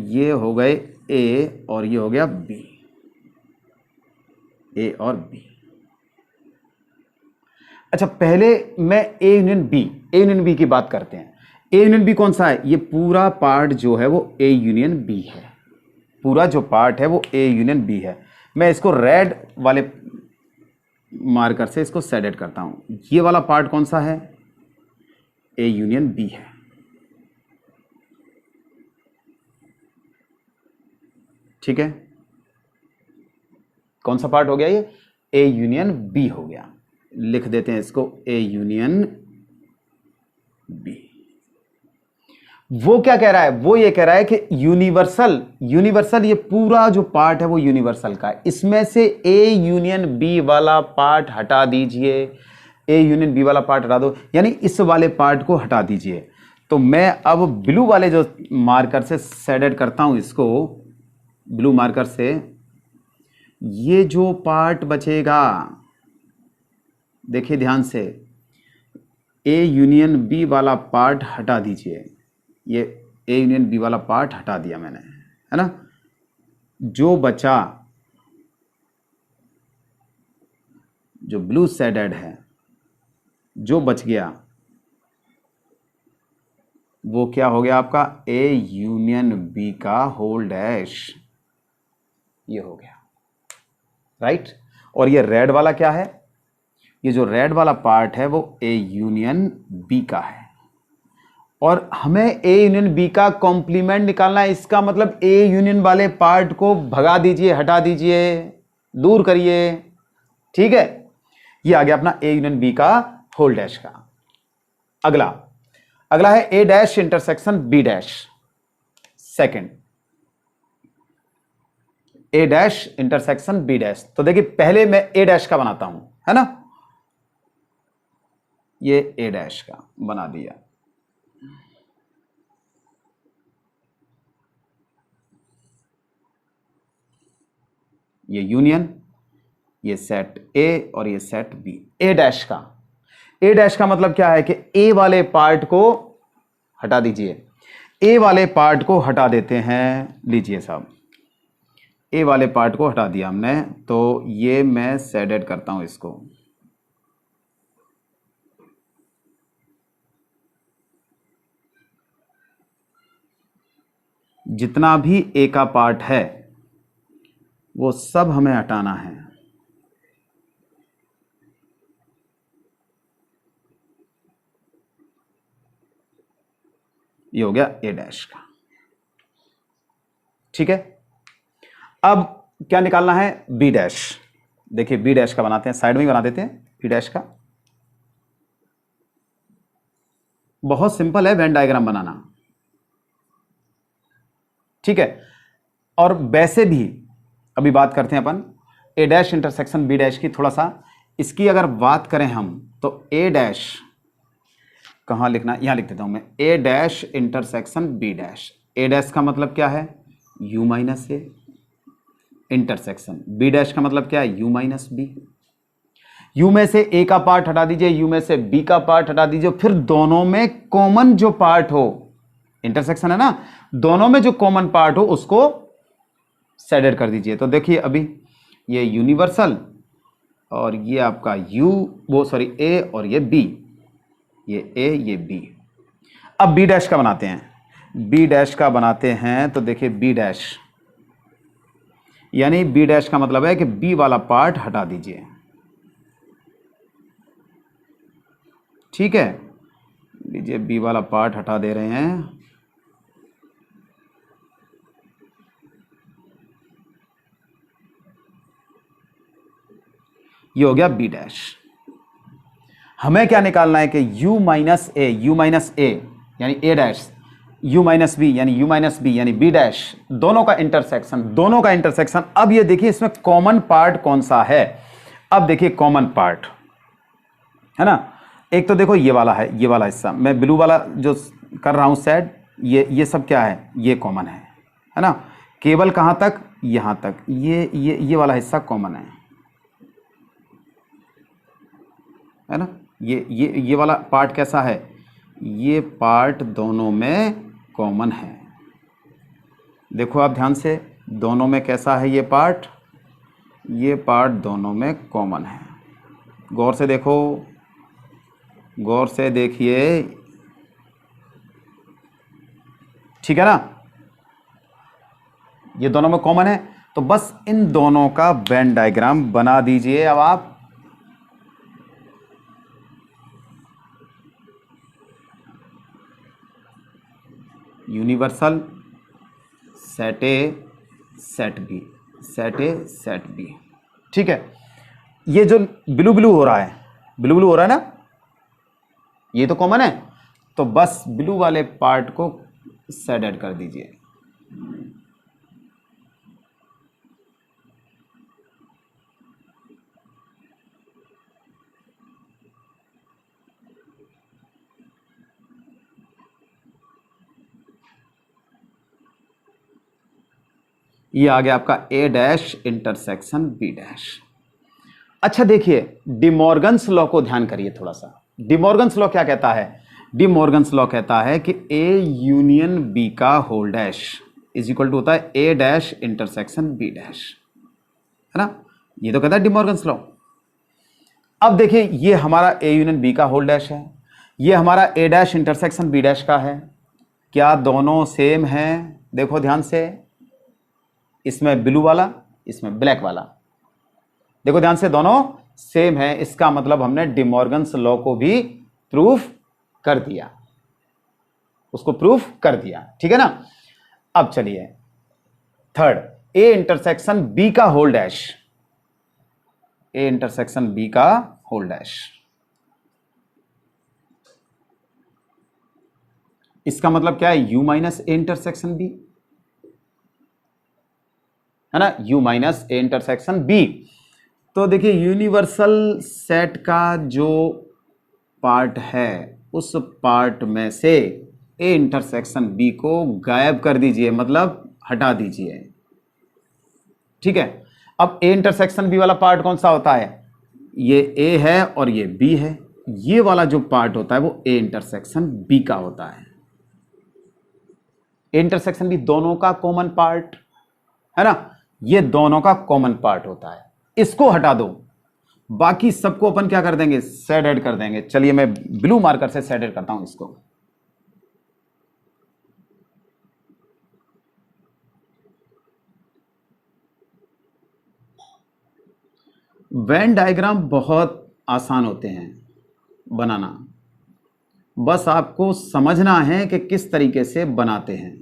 ये हो गए ए और ये हो गया बी, ए और बी। अच्छा पहले मैं ए यूनियन बी की बात करते हैं। ए यूनियन बी कौन सा है? ये पूरा पार्ट जो है वो ए यूनियन बी है, पूरा जो पार्ट है वो ए यूनियन बी है। मैं इसको रेड वाले मार्कर से इसको शेडेड करता हूं। ये वाला पार्ट कौन सा है? ए यूनियन बी है, ठीक है। कौन सा पार्ट हो गया ये? ए यूनियन बी हो गया। लिख देते हैं इसको ए यूनियन बी। वो क्या कह रहा है, वो ये कह रहा है कि यूनिवर्सल, यूनिवर्सल ये पूरा जो पार्ट है वो यूनिवर्सल का है, इसमें से ए यूनियन बी वाला पार्ट हटा दीजिए, ए यूनियन बी वाला पार्ट हटा दो, यानी इस वाले पार्ट को हटा दीजिए। तो मैं अब ब्लू वाले जो मार्कर से शेडेड करता हूं इसको, ब्लू मार्कर से, ये जो पार्ट बचेगा, देखिए ध्यान से, ए यूनियन बी वाला पार्ट हटा दीजिए, ये ए यूनियन बी वाला पार्ट हटा दिया मैंने, है ना। जो बचा, जो ब्लू शेडेड है, जो बच गया वो क्या हो गया आपका, ए यूनियन बी का होल डैश, ये हो गया, राइट। और ये रेड वाला क्या है, ये जो रेड वाला पार्ट है वो ए यूनियन बी का है, और हमें ए यूनियन बी का कॉम्प्लीमेंट निकालना है। इसका मतलब ए यूनियन वाले पार्ट को भगा दीजिए, हटा दीजिए, दूर करिए, ठीक है। ये आ गया अपना ए यूनियन बी का होल डैश का। अगला है A dash intersection B dash, second, A dash intersection B dash. तो देखिए पहले मैं ए डैश का बनाता हूं, है ना, ये ए डैश का बना दिया। ये यूनियन, ये सेट ए और ये सेट बी, ए डैश का। ए डैश का मतलब क्या है कि ए वाले पार्ट को हटा दीजिए, ए वाले पार्ट को हटा देते हैं, लीजिए साहब, ए वाले पार्ट को हटा दिया हमने, तो ये मैं शेडेड करता हूं इसको, जितना भी ए का पार्ट है वो सब हमें हटाना है। ये हो गया ए डैश का, ठीक है। अब क्या निकालना है, बी डैश। देखिए बी डैश का बनाते हैं, साइड में ही बना देते हैं बी डैश का। बहुत सिंपल है वेन डायग्राम बनाना, ठीक है। और वैसे भी अभी बात करते हैं अपन ए डैश इंटरसेक्शन बी डैश की। थोड़ा सा इसकी अगर बात करें हम, तो ए डैश कहां लिखना, यहां लिख देता हूं मैं, A dash intersection B dash. A dash का मतलब क्या है, U minus A, intersection B dash का मतलब क्या है, यू माइनस बी। यू में से ए का पार्ट हटा दीजिए, यू में से बी का पार्ट हटा दीजिए, फिर दोनों में कॉमन जो पार्ट हो, इंटरसेक्शन है ना, दोनों में जो कॉमन पार्ट हो उसको शेडेड कर दीजिए। तो देखिए अभी ये यूनिवर्सल और ये आपका यू, वो सॉरी ए और ये बी, ये ए ये बी। अब बी डैश का बनाते हैं, बी डैश का बनाते हैं। तो देखिए बी डैश, यानी बी डैश का मतलब है कि बी वाला पार्ट हटा दीजिए, ठीक है। लीजिए बी वाला पार्ट हटा दे रहे हैं, ये हो गया बी डैश। हमें क्या निकालना है कि u minus A, U minus A यानी A dash, u minus B यानी यू माइनस बी यानी बी डैश, दोनों का इंटरसेक्शन, दोनों का इंटरसेक्शन। अब ये देखिए इसमें कॉमन पार्ट कौन सा है। अब देखिए कॉमन पार्ट है ना, एक तो देखो ये वाला है, ये वाला हिस्सा मैं ब्लू वाला जो कर रहा हूं सेड, ये सब क्या है, ये कॉमन है ना। केवल कहां तक, यहां तक, ये वाला हिस्सा कॉमन है ना। ये वाला पार्ट कैसा है, ये पार्ट दोनों में कॉमन है। देखो आप ध्यान से, दोनों में कैसा है ये पार्ट दोनों में कॉमन है। गौर से देखो, गौर से देखिए, ठीक है ना, ये दोनों में कॉमन है। तो बस इन दोनों का वेन डायग्राम बना दीजिए। अब आप universal set A set B, set A set B, ठीक है। ये जो ब्लू ब्लू हो रहा है, ब्लू ब्लू हो रहा है ना, ये तो कॉमन है। तो बस ब्लू वाले पार्ट को शेडेड कर दीजिए। ये आ गया आपका ए डैश इंटरसेक्शन बी डैश। अच्छा देखिए, डिमॉर्गन्स लॉ को ध्यान करिए थोड़ा सा। डिमॉर्गन्स लॉ क्या कहता है? डिमॉर्गन्स लॉ कहता है कि ए यूनियन बी का whole dash is equal to होता है A dash intersection B dash, है ना? ये तो कहता है डिमॉर्गन्स लॉ। अब देखिए, ये हमारा ए यूनियन बी का होल डैश है, ये हमारा ए डैश इंटरसेक्शन बी डैश का है। क्या दोनों सेम हैं? देखो ध्यान से, इसमें ब्लू वाला, इसमें ब्लैक वाला, देखो ध्यान से, दोनों सेम है। इसका मतलब हमने डिमॉर्गन्स लॉ को भी प्रूफ कर दिया, उसको प्रूफ कर दिया, ठीक है ना? अब चलिए थर्ड, ए इंटरसेक्शन बी का whole dash, A intersection B का होल डैश, इसका मतलब क्या है? U minus A intersection B, है ना? U minus A intersection B. तो देखिए, यूनिवर्सल सेट का जो पार्ट है उस पार्ट में से ए इंटरसेक्शन बी को गायब कर दीजिए, मतलब हटा दीजिए, ठीक है? अब ए इंटरसेक्शन बी वाला पार्ट कौन सा होता है? ये ए है और ये बी है। ये वाला जो पार्ट होता है वो ए इंटरसेक्शन बी का होता है। ए इंटरसेक्शन बी दोनों का कॉमन पार्ट है ना, ये दोनों का कॉमन पार्ट होता है। इसको हटा दो, बाकी सबको अपन क्या कर देंगे? शेडेड कर देंगे। चलिए मैं ब्लू मार्कर से शेडेड करता हूं इसको। वेन डायग्राम बहुत आसान होते हैं बनाना, बस आपको समझना है कि किस तरीके से बनाते हैं।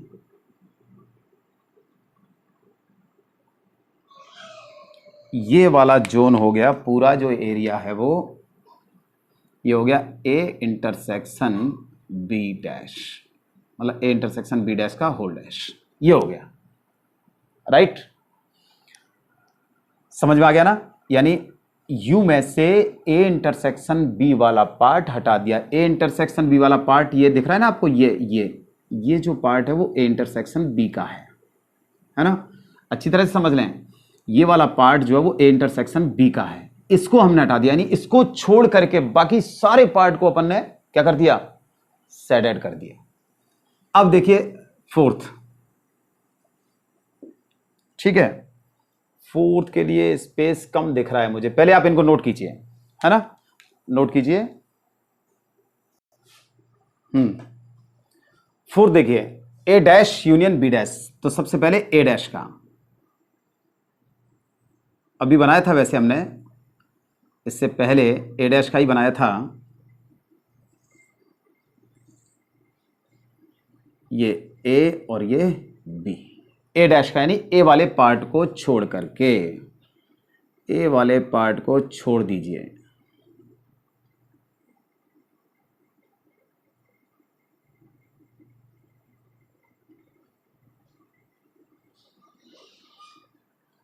ये वाला जोन हो गया, पूरा जो एरिया है वो ये हो गया ए इंटरसेक्शन बी डैश, मतलब ए इंटरसेक्शन बी डैश का होल डैश, ये हो गया, राइट? समझ में आ गया ना? यानी यू में से ए इंटरसेक्शन बी वाला पार्ट हटा दिया। ए इंटरसेक्शन बी वाला पार्ट ये दिख रहा है ना आपको, ये जो पार्ट है वो ए इंटरसेक्शन बी का है ना? अच्छी तरह से समझ लें, ये वाला पार्ट जो है वो ए इंटरसेक्शन बी का है, इसको हमने हटा दिया, यानी इसको छोड़ करके बाकी सारे पार्ट को अपन ने क्या कर दिया? शेडेड कर दिया। अब देखिए फोर्थ, ठीक है? फोर्थ के लिए स्पेस कम दिख रहा है मुझे, पहले आप इनको नोट कीजिए, है ना? नोट कीजिए। फोर्थ देखिए, ए डैश यूनियन बी डैश, तो सबसे पहले ए डैश का अभी बनाया था, वैसे हमने इससे पहले ए डैश का ही बनाया था। ये ए और ये बी, ए डैश का यानी ए वाले पार्ट को छोड़ करके, ए वाले पार्ट को छोड़ दीजिए।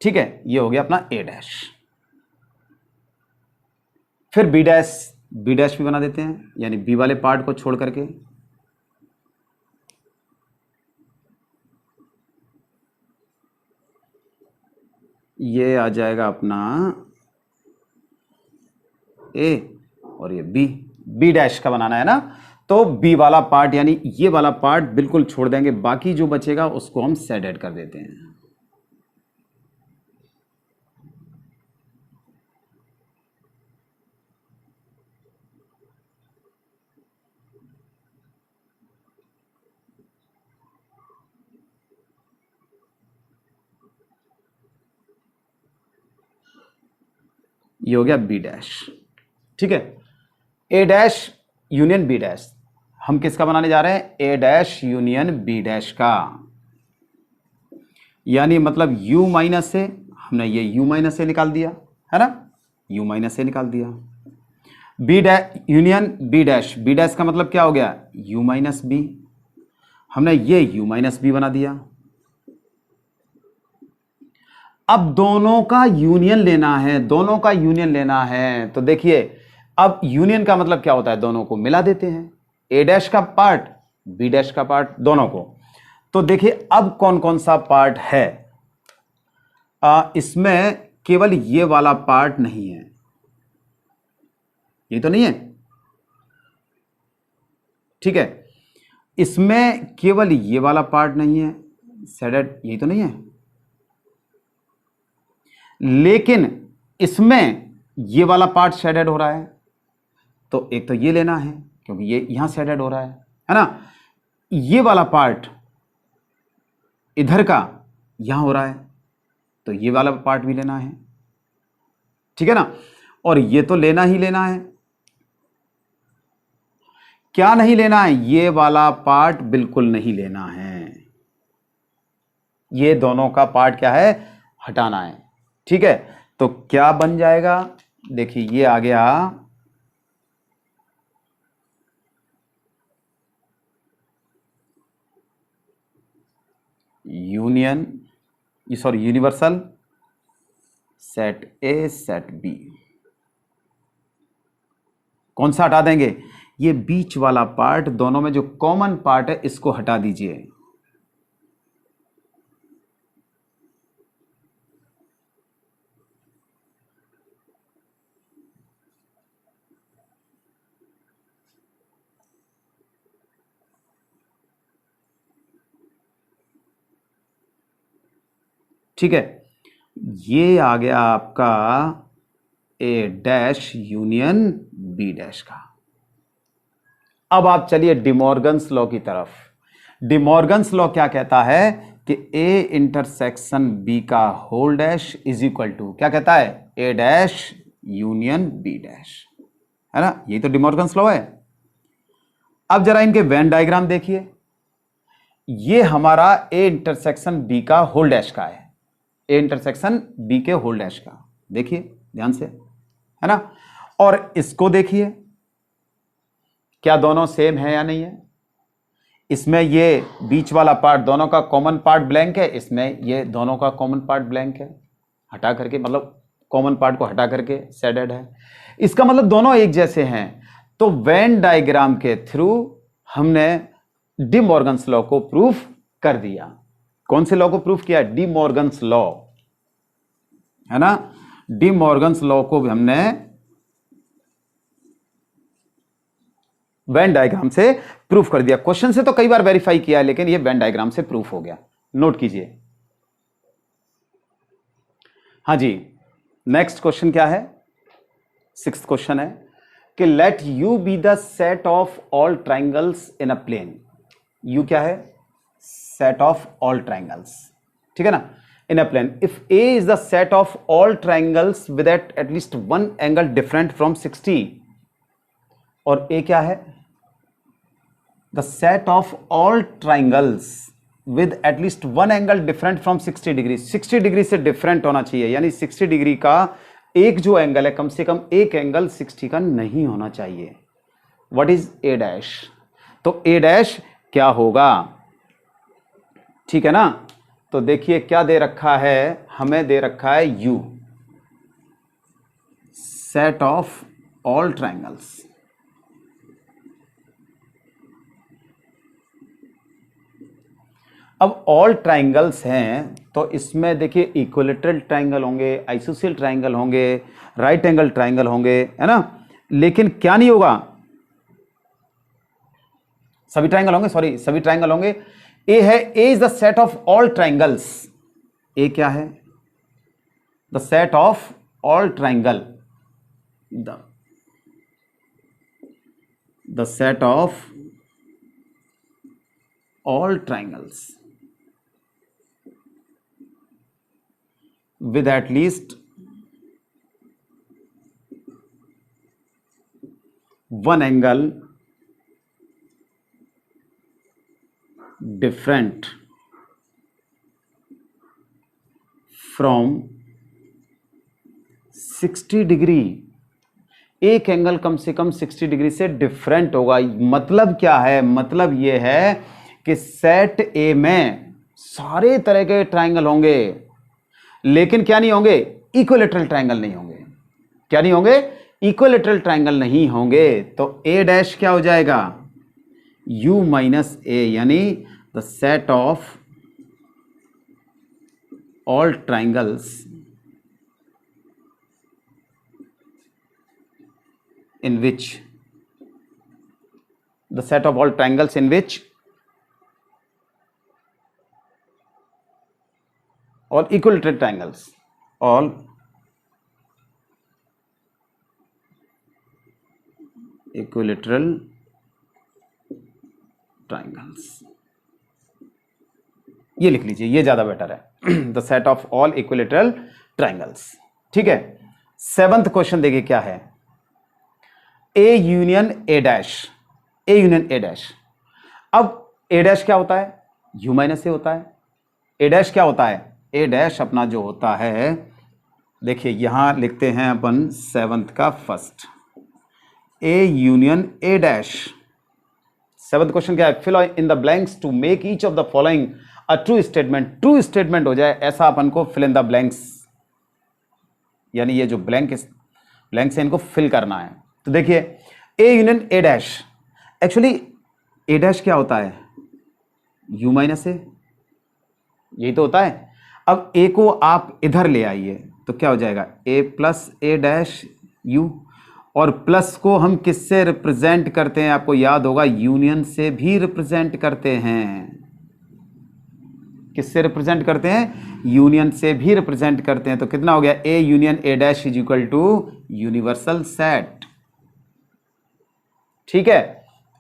ठीक है, ये हो गया अपना ए डैश। फिर बी डैश, बी डैश भी बना देते हैं, यानी बी वाले पार्ट को छोड़ करके। ये आ जाएगा अपना ए और ये बी, बी डैश का बनाना है ना, तो बी वाला पार्ट यानी ये वाला पार्ट बिल्कुल छोड़ देंगे, बाकी जो बचेगा उसको हम शेडेड कर देते हैं। ये हो गया बी डैश, ठीक है? A dash union B dash, हम किसका बनाने जा रहे हैं? ए डैश यूनियन बी डैश का, यानी मतलब u माइनस से हमने ये u माइनस से निकाल दिया, है ना? u माइनस से निकाल दिया। B dash union B dash, B dash का मतलब क्या हो गया, u माइनस बी। हमने ये u माइनस बी बना दिया। अब दोनों का यूनियन लेना है, दोनों का यूनियन लेना है। तो देखिए अब यूनियन का मतलब क्या होता है, दोनों को मिला देते हैं, ए डैश का पार्ट बी डैश का पार्ट, दोनों को। तो देखिए अब कौन कौन सा पार्ट है, इसमें केवल ये वाला पार्ट नहीं है, ये तो नहीं है, ठीक है। इसमें केवल ये वाला पार्ट नहीं है, शेडेड, यही तो नहीं है। लेकिन इसमें ये वाला पार्ट शेडेड हो रहा है, तो एक तो ये लेना है क्योंकि ये यहां शेडेड हो रहा है ना। ये वाला पार्ट इधर का यहां हो रहा है, तो ये वाला पार्ट भी लेना है, ठीक है ना। और ये तो लेना ही लेना है। क्या नहीं लेना है, ये वाला पार्ट बिल्कुल नहीं लेना है, ये दोनों का पार्ट क्या है, हटाना है, ठीक है। तो क्या बन जाएगा, देखिए ये आ गया union, sorry universal set A set B. कौन सा हटा देंगे, ये बीच वाला पार्ट, दोनों में जो कॉमन पार्ट है इसको हटा दीजिए। ठीक है, ये आ गया आपका ए डैश यूनियन बी डैश का। अब आप चलिए डिमॉर्गन्स लॉ की तरफ। डिमॉर्गन्स लॉ क्या कहता है कि ए इंटरसेक्शन बी का whole dash is equal to, क्या कहता है, A dash union B dash, है ना। यही तो डिमॉर्गन्स लॉ है। अब जरा इनके वेन डायग्राम देखिए, ये हमारा ए इंटरसेक्शन बी का होल डैश का है, ए इंटरसेक्शन बी के होल डैश का, देखिए ध्यान से, है ना। और इसको देखिए, क्या दोनों सेम है या नहीं है। इसमें ये बीच वाला पार्ट दोनों का कॉमन पार्ट ब्लैंक है, इसमें ये दोनों का कॉमन पार्ट ब्लैंक है, हटा करके मतलब कॉमन पार्ट को हटा करके शेडेड है। इसका मतलब दोनों एक जैसे हैं। तो वेन डायग्राम के थ्रू हमने डी मॉर्गन्स लॉ को प्रूफ कर दिया। कौन से लॉ को प्रूफ किया, डी मॉर्गन्स लॉ, है ना। डी मॉर्गन्स लॉ को भी हमने वेन डायग्राम से प्रूफ कर दिया। क्वेश्चन से तो कई बार वेरीफाई किया है, लेकिन ये वेन डायग्राम से प्रूफ हो गया। नोट कीजिए। हां जी, नेक्स्ट क्वेश्चन क्या है, सिक्स्थ क्वेश्चन है कि let U be the set of all triangles in a plane. U क्या है, सेट ऑफ ऑल ट्राइंगल्स, ठीक है ना, in a plane. If A is the set of all triangles with at least one angle different from 60, और A क्या है, the set of all triangles with at least one angle different from 60 degree. 60 degree से different होना चाहिए, यानी 60 degree का एक जो एंगल है, कम से कम एक एंगल 60 का नहीं होना चाहिए। व्हाट इज ए डैश, तो ए डैश क्या होगा, ठीक है ना। तो देखिए क्या दे रखा है, हमें दे रखा है you, set of all triangles. अब ऑल ट्राइंगल्स हैं तो इसमें देखिए इक्विलेटरल ट्राइंगल होंगे, आइसोसेल ट्राइंगल होंगे, राइट एंगल ट्राइंगल होंगे, है ना। लेकिन क्या नहीं होगा, सभी ट्राइंगल होंगे, सॉरी सभी ट्राइंगल होंगे। ए है, A is the set of all triangles. A क्या है, the set of all triangle, the set of all triangles with at least one angle different from 60 degree एक एंगल कम से कम 60 degree से different होगा। मतलब क्या है, मतलब ये है कि सेट ए में सारे तरह के ट्राइंगल होंगे, लेकिन क्या नहीं होंगे, इक्विलैटरल ट्राइंगल नहीं होंगे। क्या नहीं होंगे, इक्विलैटरल ट्राइंगल नहीं होंगे। तो ए डैश क्या हो जाएगा, u माइनस ए, यानी the set of all triangles in which the set of all triangles in which all equilateral triangles, all equilateral triangles, ये लिख लीजिए, ये ज्यादा बेटर है। The set of all equilateral triangles. ठीक है, 7th क्वेश्चन देखिए क्या है, ए union A dash, A union A dash. अब ए डैश क्या होता है, यू माइनस ए होता है। ए डैश क्या होता है, ए डैश अपना जो होता है, देखिए यहां लिखते हैं अपन 7th का first, A union A dash. 7th question क्या है, fill in the blanks to make each of the following a true statement. True statement हो जाए ऐसा अपन को फिल इन द ब्लैंक्स, यानी ये जो ब्लैंक्स है इनको फिल करना है। तो देखिए A union A dash, actually A dash क्या होता है, यू माइनस ए, यही तो होता है। अब ए को आप इधर ले आइए तो क्या हो जाएगा, ए प्लस ए डैश यू, और प्लस को हम किससे रिप्रेजेंट करते हैं, आपको याद होगा यूनियन से भी रिप्रेजेंट करते हैं। किससे रिप्रेजेंट करते हैं, यूनियन से भी रिप्रेजेंट करते हैं। तो कितना हो गया, A union A dash is equal to universal set. ठीक है,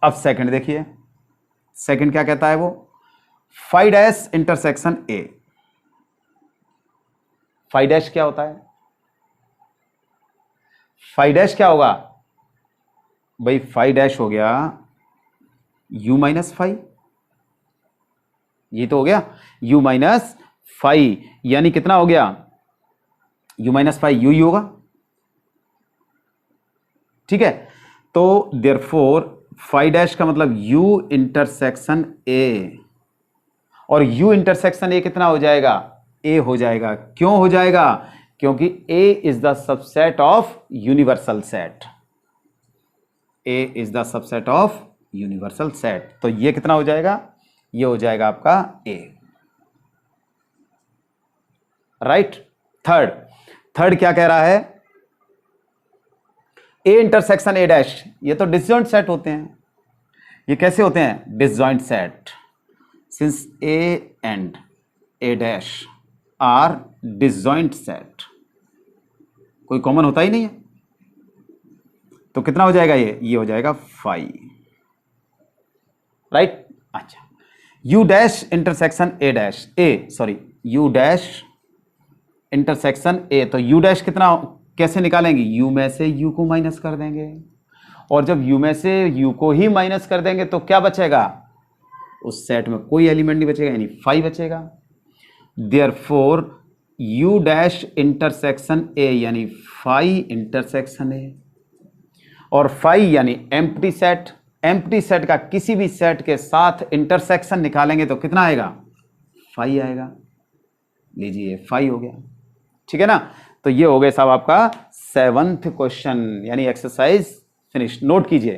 अब सेकंड देखिए, सेकंड क्या कहता है वो, phi dash intersection A. Phi dash क्या होता है, फाई डैश क्या होगा भाई, फाई डैश हो गया यू माइनस फाई, ये तो हो गया u माइनस फाई, यानी कितना हो गया, u माइनस फाई यू ही होगा। ठीक है, तो देयरफॉर फाई डैश का मतलब u इंटरसेक्शन a, और u इंटरसेक्शन a कितना हो जाएगा, a हो जाएगा। क्यों हो जाएगा, क्योंकि a is the subset of universal set, a is the subset of universal set. तो ये कितना हो जाएगा, ये हो जाएगा आपका a, राइट। थर्ड क्या कह रहा है, ए इंटरसेक्शन ए डैश, ये तो डिसजॉइंट सेट होते हैं। ये कैसे होते हैं, disjoint set, since A and A dash are disjoint set, कोई कॉमन होता ही नहीं है। तो कितना हो जाएगा, ये हो जाएगा फाई, राइट। अच्छा, you dash intersection A dash, you dash intersection ए, तो यू डैश कितना कैसे निकालेंगे, यू में से यू को माइनस कर देंगे, और जब यू में से यू को ही माइनस कर देंगे तो क्या बचेगा, उस सेट में कोई एलिमेंट नहीं बचेगा, यानी फाई बचेगा। देयरफॉर यू डैश इंटरसेक्शन ए यानी फाई इंटरसेक्शन ए, और फाई यानी एम्प्टी सेट। एम्प्टी सेट का किसी भी सेट के साथ इंटरसेक्शन निकालेंगे तो कितना आएगा, फाई आएगा। लीजिए फाई हो गया, ठीक है ना। तो ये हो गया साहब आपका 7th क्वेश्चन, यानी एक्सरसाइज फिनिश। नोट कीजिए।